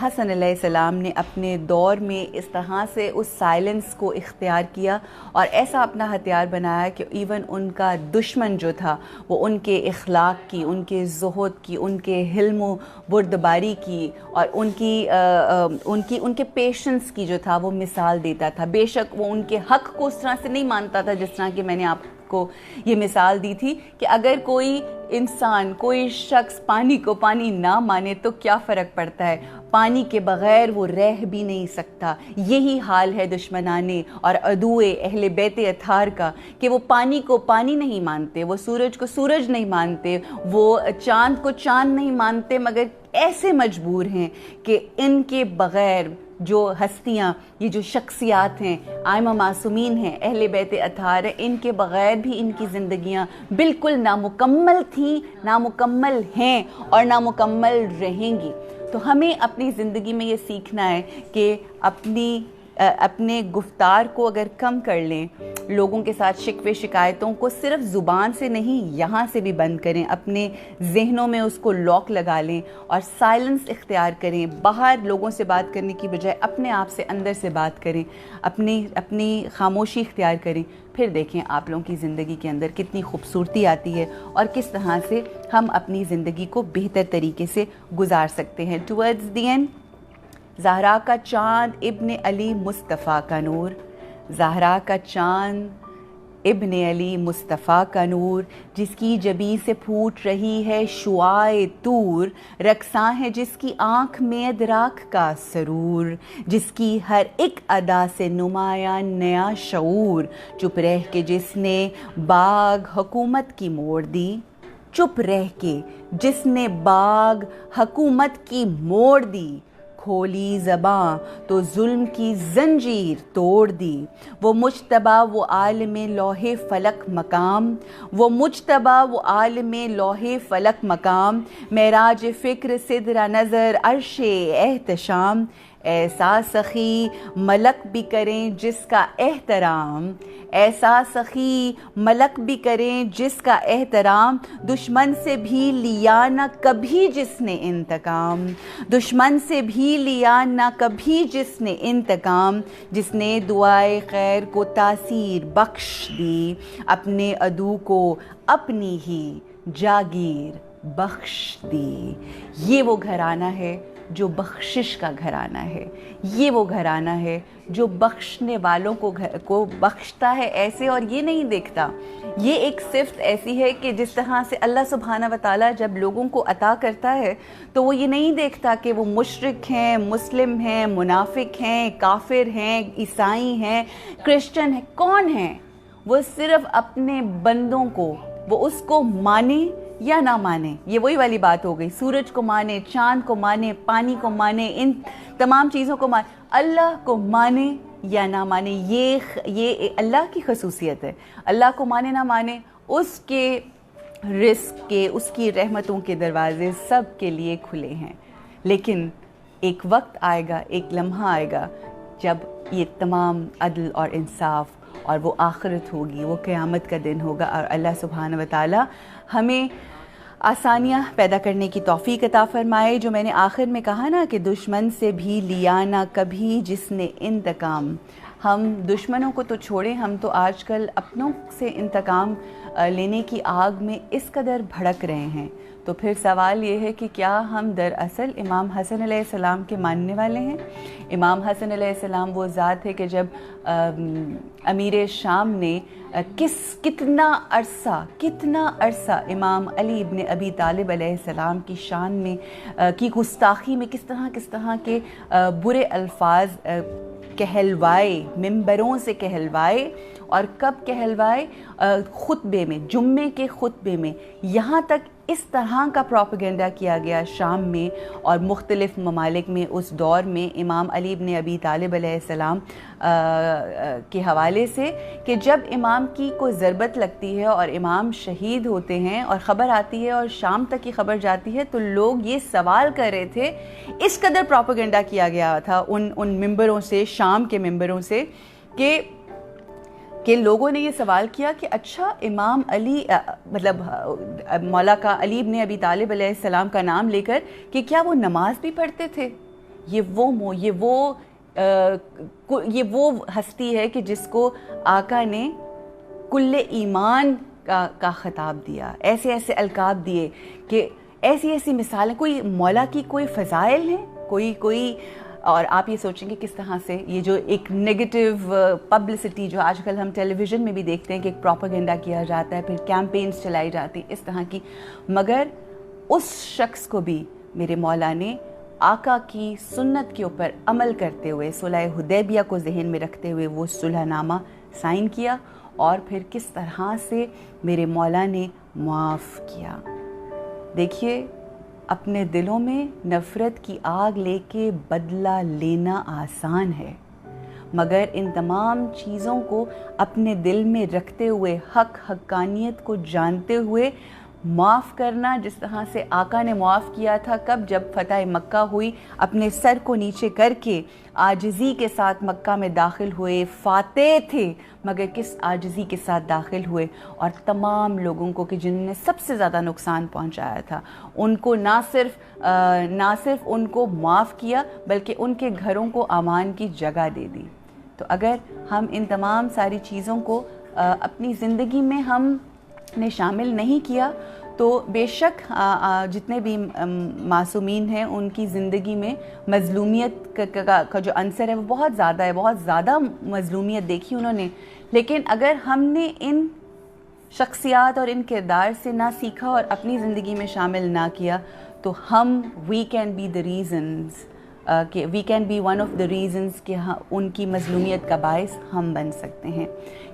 Speaker 2: حسن علیہ السلام نے اپنے دور میں اس طرح سے اس سائلنس کو اختیار کیا اور ایسا اپنا ہتھیار بنایا کہ ایون ان کا دشمن جو تھا وہ ان کے اخلاق کی، ان کے زہد کی، ان کے حلم و بردباری کی اور ان کے پیشنس کی جو تھا وہ مثال دیتا تھا۔ بے شک وہ ان کے حق کو اس طرح سے نہیں مانتا تھا جس طرح کہ میں نے آپ آپ کو یہ مثال دی تھی کہ اگر کوئی انسان کوئی شخص پانی کو پانی نہ مانے تو کیا فرق پڑتا ہے، پانی کے بغیر وہ رہ بھی نہیں سکتا۔ یہی حال ہے دشمنان اور عدوئے اہل بیت اطہار کا کہ وہ پانی کو پانی نہیں مانتے، وہ سورج کو سورج نہیں مانتے، وہ چاند کو چاند نہیں مانتے، مگر ایسے مجبور ہیں کہ ان کے بغیر جو ہستیاں، یہ جو شخصیات ہیں، آئمہ معصومین ہیں، اہل بیت اطہار ہیں، ان کے بغیر بھی ان کی زندگیاں بالکل نامکمل تھیں، نامکمل ہیں اور نامکمل رہیں گی۔ تو ہمیں اپنی زندگی میں یہ سیکھنا ہے کہ اپنے گفتار کو اگر کم کر لیں، لوگوں کے ساتھ شکوے شکایتوں کو صرف زبان سے نہیں یہاں سے بھی بند کریں، اپنے ذہنوں میں اس کو لاک لگا لیں اور سائلنس اختیار کریں، باہر لوگوں سے بات کرنے کی بجائے اپنے آپ سے اندر سے بات کریں، اپنی خاموشی اختیار کریں، پھر دیکھیں آپ لوگوں کی زندگی کے اندر کتنی خوبصورتی آتی ہے اور کس طرح سے ہم اپنی زندگی کو بہتر طریقے سے گزار سکتے ہیں۔ ٹورڈز دی اینڈ، زہرا کا چاند ابن علی مصطفیٰ کا نور، زہرا کا چاند ابن علی مصطفیٰ کا نور، جس کی جبیں سے پھوٹ رہی ہے شعاع طور، رقصاں ہے جس کی آنکھ میں ادراک کا سرور، جس کی ہر ایک ادا سے نمایاں نیا شعور، چپ رہ کے جس نے باغ حکومت کی موڑ دی، چپ رہ کے جس نے باغ حکومت کی موڑ دی، کھولی زباں تو ظلم کی زنجیر توڑ دی، وہ مجتبیٰ وہ عالم لوح فلک مقام، وہ مجتبیٰ وہ عالم لوح فلک مقام، معراج فکر صدر نظر عرش احتشام، ایسا سخی ملک بھی کریں جس کا احترام، ایسا سخی ملک بھی کریں جس کا احترام، دشمن سے بھی لیا نہ کبھی جس نے انتقام، دشمن سے بھی لیا نہ کبھی جس نے انتقام، جس نے دعائے خیر کو تاثیر بخش دی، اپنے عدو کو اپنی ہی جاگیر بخش دی۔ یہ وہ گھرانہ ہے جو بخشش کا گھرانہ ہے، یہ وہ گھرانہ ہے جو بخشنے والوں کو بخشتا ہے ایسے، اور یہ نہیں دیکھتا، یہ ایک صفت ایسی ہے کہ جس طرح سے اللہ سبحانہ وتعالیٰ جب لوگوں کو عطا کرتا ہے تو وہ یہ نہیں دیکھتا کہ وہ مشرک ہیں، مسلم ہیں، منافق ہیں، کافر ہیں، عیسائی ہیں، کرسچن ہیں، کون ہیں، وہ صرف اپنے بندوں کو، وہ اس کو مانے یا نہ مانے، یہ وہی والی بات ہو گئی، سورج کو مانے، چاند کو مانے، پانی کو مانے، ان تمام چیزوں کو مانے، اللہ کو مانے یا نہ مانے، یہ اللہ کی خصوصیت ہے۔ اللہ کو مانے نہ مانے، اس کے رزق کے، اس کی رحمتوں کے دروازے سب کے لیے کھلے ہیں، لیکن ایک وقت آئے گا، ایک لمحہ آئے گا جب یہ تمام عدل اور انصاف اور وہ آخرت ہوگی، وہ قیامت کا دن ہوگا، اور اللہ سبحانہ وتعالی ہمیں آسانیاں پیدا کرنے کی توفیق عطا فرمائے۔ جو میں نے آخر میں کہا نا کہ دشمن سے بھی لیا نہ کبھی جس نے انتقام، ہم دشمنوں کو تو چھوڑیں، ہم تو آج کل اپنوں سے انتقام لینے کی آگ میں اس قدر بھڑک رہے ہیں، تو پھر سوال یہ ہے کہ کیا ہم دراصل امام حسن علیہ السلام کے ماننے والے ہیں؟ امام حسن علیہ السلام وہ ذات ہے کہ جب امیر شام نے کتنا عرصہ امام علی ابن ابی طالب علیہ السلام کی شان میں کی گستاخی میں کس طرح کے برے الفاظ کہلوائے، ممبروں سے کہلوائے، اور کب کہلوائے؟ خطبے میں، جمعے کے خطبے میں، یہاں تک اس طرح کا پروپیگنڈا کیا گیا شام میں اور مختلف ممالک میں اس دور میں امام علی ابن ابی طالب علیہ السلام کے حوالے سے، کہ جب امام کی کوئی ضربت لگتی ہے اور امام شہید ہوتے ہیں اور خبر آتی ہے اور شام تک کی خبر جاتی ہے، تو لوگ یہ سوال کر رہے تھے، اس قدر پروپیگنڈا کیا گیا تھا ان ممبروں سے، شام کے ممبروں سے، کہ لوگوں نے یہ سوال کیا کہ اچھا امام علی مطلب مولا کا علی ابن ابی طالب علیہ السلام کا نام لے کر کہ کیا وہ نماز بھی پڑھتے تھے؟ یہ وہ ہستی ہے کہ جس کو آقا نے کل ایمان کا خطاب دیا، ایسے القاب دیے، کہ ایسی مثالیں، کوئی مولا کی کوئی فضائل ہیں، کوئی اور آپ یہ سوچیں کہ کس طرح سے یہ جو ایک نگیٹو پبلسٹی جو آج کل ہم ٹیلی ویژن میں بھی دیکھتے ہیں کہ ایک پروپیگنڈا کیا جاتا ہے، پھر کیمپینز چلائی جاتی اس طرح کی، مگر اس شخص کو بھی میرے مولا نے آقا کی سنت کے اوپر عمل کرتے ہوئے صلح حدیبیہ کو ذہن میں رکھتے ہوئے وہ صلح نامہ سائن کیا، اور پھر کس طرح سے میرے مولا نے معاف کیا۔ دیکھیے، اپنے دلوں میں نفرت کی آگ لے کے بدلہ لینا آسان ہے، مگر ان تمام چیزوں کو اپنے دل میں رکھتے ہوئے، حقانیت کو جانتے ہوئے معاف کرنا، جس طرح سے آقا نے معاف کیا تھا کب، جب فتح مکہ ہوئی، اپنے سر کو نیچے کر کے عاجزی کے ساتھ مکہ میں داخل ہوئے، فاتح تھے مگر کس عاجزی کے ساتھ داخل ہوئے، اور تمام لوگوں کو کہ جن نے سب سے زیادہ نقصان پہنچایا تھا ان کو نہ صرف ان کو معاف کیا بلکہ ان کے گھروں کو امان کی جگہ دے دی۔ تو اگر ہم ان تمام ساری چیزوں کو اپنی زندگی میں ہم نے شامل نہیں کیا تو بے شک جتنے بھی معصومین ہیں ان کی زندگی میں مظلومیت کا جو عنصر ہے وہ بہت زیادہ ہے، بہت زیادہ مظلومیت دیکھی انہوں نے، لیکن اگر ہم نے ان شخصیات اور ان کردار سے نہ سیکھا اور اپنی زندگی میں شامل نہ کیا تو ہم we can be one of the reasons کہ ان کی مظلومیت کا باعث ہم بن سکتے ہیں۔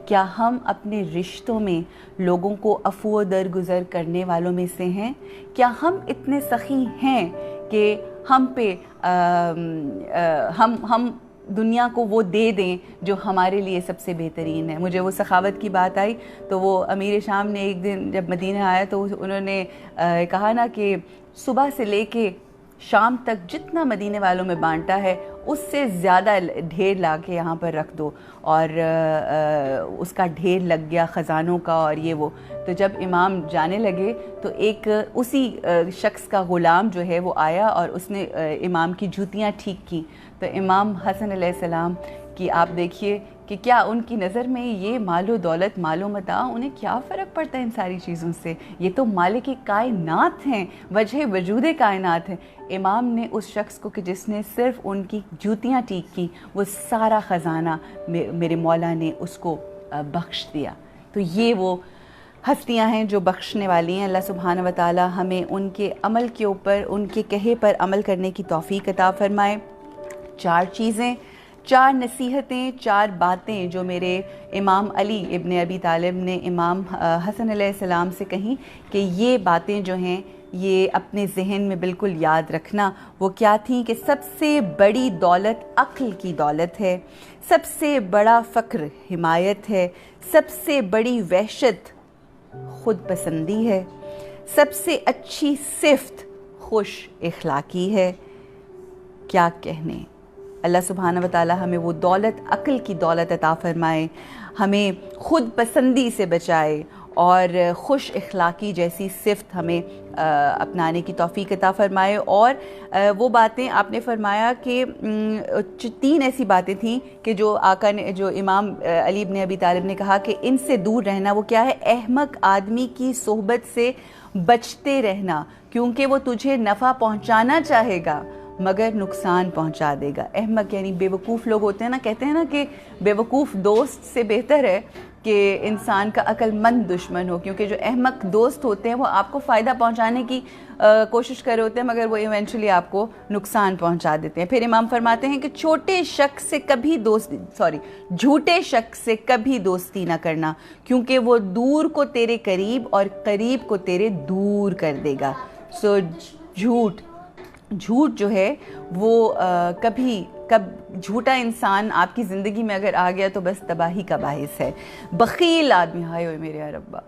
Speaker 2: کیا ہم اپنے رشتوں میں لوگوں کو عفو و درگزر کرنے والوں میں سے ہیں؟ کیا ہم اتنے سخی ہیں کہ ہم پہ ہم دنیا کو وہ دے دیں جو ہمارے لیے سب سے بہترین ہے؟ مجھے وہ سخاوت کی بات آئی تو وہ امیر شام نے ایک دن جب مدینہ آیا تو انہوں نے کہا نا کہ صبح سے لے کے شام تک جتنا مدینے والوں میں بانٹا ہے اس سے زیادہ ڈھیر لا کے یہاں پر رکھ دو، اور اس کا ڈھیر لگ گیا خزانوں کا اور یہ وہ۔ تو جب امام جانے لگے تو ایک اسی شخص کا غلام جو ہے وہ آیا اور اس نے امام کی جوتیاں ٹھیک کی، تو امام حسن علیہ السلام کی آپ دیکھیے کہ کیا ان کی نظر میں یہ مال و دولت، مال و متاع، انہیں کیا فرق پڑتا ہے ان ساری چیزوں سے؟ یہ تو مالک کائنات ہیں، وجہ وجود کائنات ہیں۔ امام نے اس شخص کو کہ جس نے صرف ان کی جوتیاں ٹھیک کی، وہ سارا خزانہ میرے مولا نے اس کو بخش دیا۔ تو یہ وہ ہستیاں ہیں جو بخشنے والی ہیں۔ اللہ سبحانہ و تعالی ہمیں ان کے عمل کے اوپر، ان کے کہے پر عمل کرنے کی توفیق عطا فرمائے۔ 4 چیزیں، 4 نصیحتیں، 4 باتیں جو میرے امام علی ابن ابی طالب نے امام حسن علیہ السلام سے کہیں کہ یہ باتیں جو ہیں یہ اپنے ذہن میں بالکل یاد رکھنا۔ وہ کیا تھیں کہ سب سے بڑی دولت عقل کی دولت ہے، سب سے بڑا فقر حمایت ہے، سب سے بڑی وحشت خود پسندی ہے، سب سے اچھی صفت خوش اخلاقی ہے۔ کیا کہنے، اللہ سبحانہ و تعالی ہمیں وہ دولت، عقل کی دولت عطا فرمائے، ہمیں خود پسندی سے بچائے اور خوش اخلاقی جیسی صفت ہمیں اپنانے کی توفیق عطا فرمائے۔ اور وہ باتیں آپ نے فرمایا کہ 3 ایسی باتیں تھیں کہ جو آقا نے، جو امام علی ابن ابی طالب نے کہا کہ ان سے دور رہنا۔ وہ کیا ہے؟ احمق آدمی کی صحبت سے بچتے رہنا، کیونکہ وہ تجھے نفع پہنچانا چاہے گا مگر نقصان پہنچا دے گا۔ احمق یعنی بے وقوف لوگ ہوتے ہیں نا، کہتے ہیں نا کہ بے وقوف دوست سے بہتر ہے کہ انسان کا عقل مند دشمن ہو، کیونکہ جو احمق دوست ہوتے ہیں وہ آپ کو فائدہ پہنچانے کی کوشش کر رہے ہوتے ہیں مگر وہ ایونچولی آپ کو نقصان پہنچا دیتے ہیں۔ پھر امام فرماتے ہیں کہ جھوٹے شخص سے کبھی دوستی نہ کرنا، کیونکہ وہ دور کو تیرے قریب اور قریب کو تیرے دور کر دے گا۔ سو جھوٹ جو ہے وہ جھوٹا انسان آپ کی زندگی میں اگر آ گیا تو بس تباہی کا باعث ہے۔ بخیل آدمی، ہائے ہوئے میرے ربا،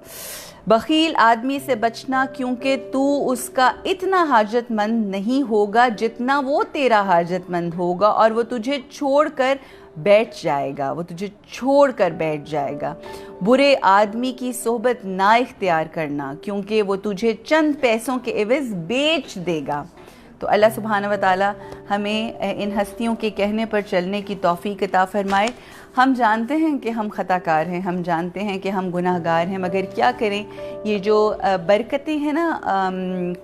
Speaker 2: بخیل آدمی سے بچنا، کیونکہ تو اس کا اتنا حاجت مند نہیں ہوگا جتنا وہ تیرا حاجت مند ہوگا، اور وہ تجھے چھوڑ کر بیٹھ جائے گا۔ برے آدمی کی صحبت نہ اختیار کرنا، کیونکہ وہ تجھے چند پیسوں کے عوض بیچ دے گا۔ تو اللہ سبحانہ و تعالی ہمیں ان ہستیوں کے کہنے پر چلنے کی توفیق عطا فرمائے۔ ہم جانتے ہیں کہ ہم خطا کار ہیں, ہم جانتے ہیں کہ ہم گناہ گار ہیں, مگر کیا کریں, یہ جو برکتیں ہیں نا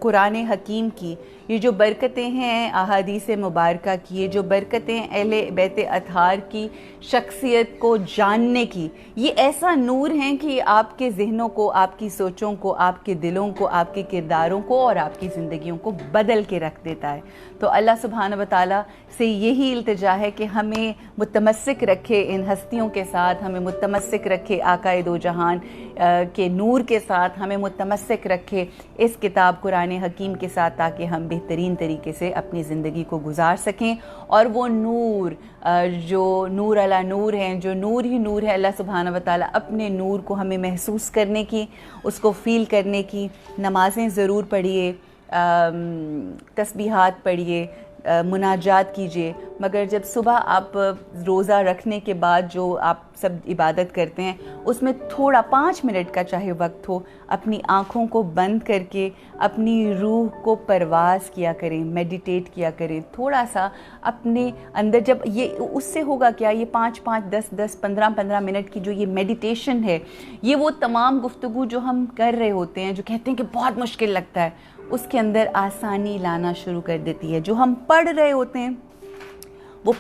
Speaker 2: قرآن حکیم کی, یہ جو برکتیں ہیں احادیث مبارکہ کی, یہ جو برکتیں اہل بیت اطہار کی شخصیت کو جاننے کی, یہ ایسا نور ہیں کہ آپ کے ذہنوں کو, آپ کی سوچوں کو, آپ کے دلوں کو, آپ کے کرداروں کو اور آپ کی زندگیوں کو بدل کے رکھ دیتا ہے. تو اللہ سبحانہ و تعالیٰ سے یہی التجا ہے کہ ہمیں متمسک رکھے ان ہستیوں کے ساتھ, ہمیں متمسک رکھے آقا دو جہان کے نور کے ساتھ, ہمیں متمسک رکھے اس کتاب قرآن حکیم کے ساتھ, تاکہ ہم بہترین طریقے سے اپنی زندگی کو گزار سکیں. اور وہ نور جو نور علی نور ہیں, جو نور ہی نور ہے, اللہ سبحانہ و تعالیٰ اپنے نور کو ہمیں محسوس کرنے کی, اس کو فیل کرنے کی. نمازیں ضرور پڑھیے, تسبیحات پڑھیے, مناجات کیجئے, مگر جب صبح آپ روزہ رکھنے کے بعد جو آپ سب عبادت کرتے ہیں, اس میں تھوڑا 5 منٹ کا چاہے وقت ہو, اپنی آنکھوں کو بند کر کے اپنی روح کو پرواز کیا کریں, میڈیٹیٹ کیا کریں تھوڑا سا اپنے اندر. جب یہ اس سے ہوگا کیا, یہ 5-5, 10-10, 15-15 منٹ کی جو یہ میڈیٹیشن ہے, یہ وہ تمام گفتگو جو ہم کر رہے ہوتے ہیں, جو کہتے ہیں کہ بہت مشکل لگتا ہے, اس کے اندر آسانی لانا شروع کر دیتی ہے. جو ہم پڑھ رہے ہوتے ہیں وہ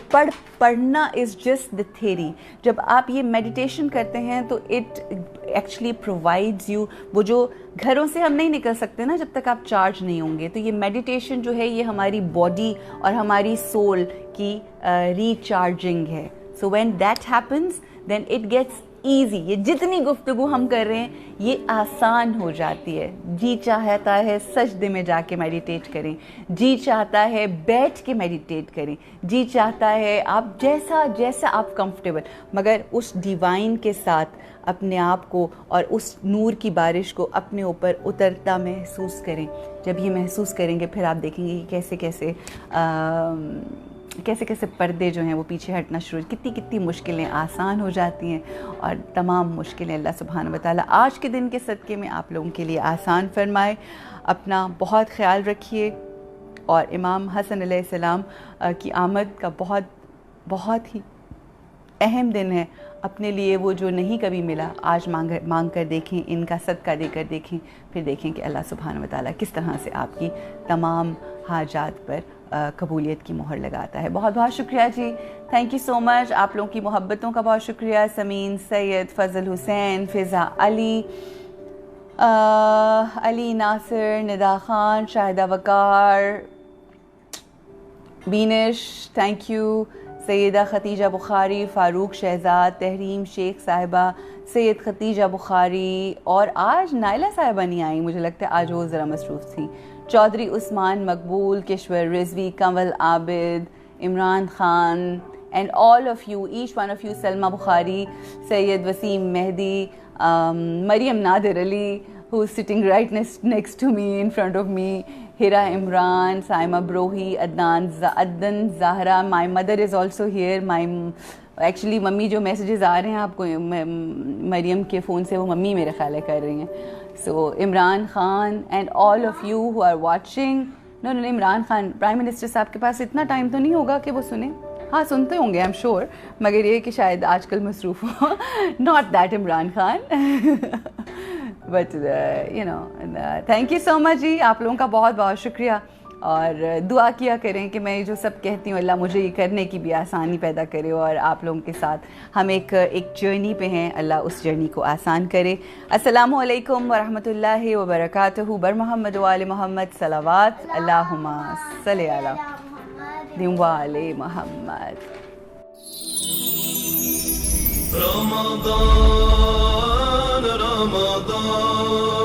Speaker 2: پڑھنا از جسٹ دا تھیری. جب آپ یہ میڈیٹیشن کرتے ہیں تو اٹ ایکچولی پرووائڈز یو, وہ جو گھروں سے ہم نہیں نکل سکتے نا جب تک آپ چارج نہیں ہوں گے, تو یہ میڈیٹیشن جو ہے یہ ہماری باڈی اور ہماری سول کی ریچارجنگ ہے. So when that happens then it gets easy. یہ جتنی گفتگو ہم کر رہے ہیں یہ آسان ہو جاتی ہے. جی چاہتا ہے سجدے میں جا کے میڈیٹیٹ کریں, جی چاہتا ہے بیٹھ کے میڈیٹیٹ کریں, جی چاہتا ہے آپ جیسا آپ کمفرٹیبل, مگر اس ڈیوائن کے ساتھ اپنے آپ کو اور اس نور کی بارش کو اپنے اوپر اترتا محسوس کریں. جب یہ محسوس کریں گے پھر آپ دیکھیں گے کہ کیسے کیسے پردے جو ہیں وہ پیچھے ہٹنا شروع, کتنی مشکلیں آسان ہو جاتی ہیں, اور تمام مشکلیں اللہ سبحانہ و تعالیٰ آج کے دن کے صدقے میں آپ لوگوں کے لیے آسان فرمائے. اپنا بہت خیال رکھیے, اور امام حسن علیہ السلام کی آمد کا بہت ہی اہم دن ہے. اپنے لیے وہ جو نہیں کبھی ملا آج مانگ کر دیکھیں, ان کا صدقہ دے کر دیکھیں, پھر دیکھیں کہ اللہ سبحانہ و تعالیٰ کس طرح سے آپ کی تمام حاجات پر قبولیت کی مہر لگاتا ہے. بہت بہت شکریہ جی, تھینک یو سو مچ. آپ لوگوں کی محبتوں کا بہت شکریہ. سمین, سید, فضل حسین, فضا علی, علی ناصر, ندا خان, شاہدہ وقار, بینش, تھینک یو. سیدہ ختیجہ بخاری, فاروق شہزاد, تحریم شیخ صاحبہ, سید ختیجہ بخاری, اور آج نائلہ صاحبہ نہیں آئیں, مجھے لگتا ہے آج وہ ذرا مصروف تھیں. چودھری عثمان مقبول, کشور رضوی, کنول عابد, Imran Khan, and all of you, each one of you, Salama Bukhari, Syed Wasim Mahdi, Maryam Nadir Ali, who is sitting right next to me, in front of me, ہیرا عمران, سائمہ بروہی, عدن Zahra. my mother is also here. Actually mummy جو messages آ رہے ہیں آپ کو مریم کے phone سے, وہ ممی میرے خیال ہے کر رہی ہیں. So Imran Khan and all of you who are watching. No Imran Khan, prime minister صاحب کے پاس اتنا ٹائم تو نہیں ہوگا کہ وہ سنیں. ہاں سنتے ہوں گے آئی ایم شیور, مگر یہ کہ شاید آج کل مصروف ہو. Not that Imran Khan, but you know, thank you so much ji. آپ لوگوں کا بہت بہت شکریہ, اور دعا کیا کریں کہ میں جو سب کہتی ہوں اللہ مجھے یہ کرنے کی بھی آسانی پیدا کرے, اور آپ لوگوں کے ساتھ ہم ایک جرنی پہ ہیں, اللہ اس جرنی کو آسان کرے. السلام علیکم ورحمۃ اللہ وبرکاتہ. بر محمد و آل محمد صلوات, اللہم صلی علی وآل محمد.
Speaker 1: رمضان رمضان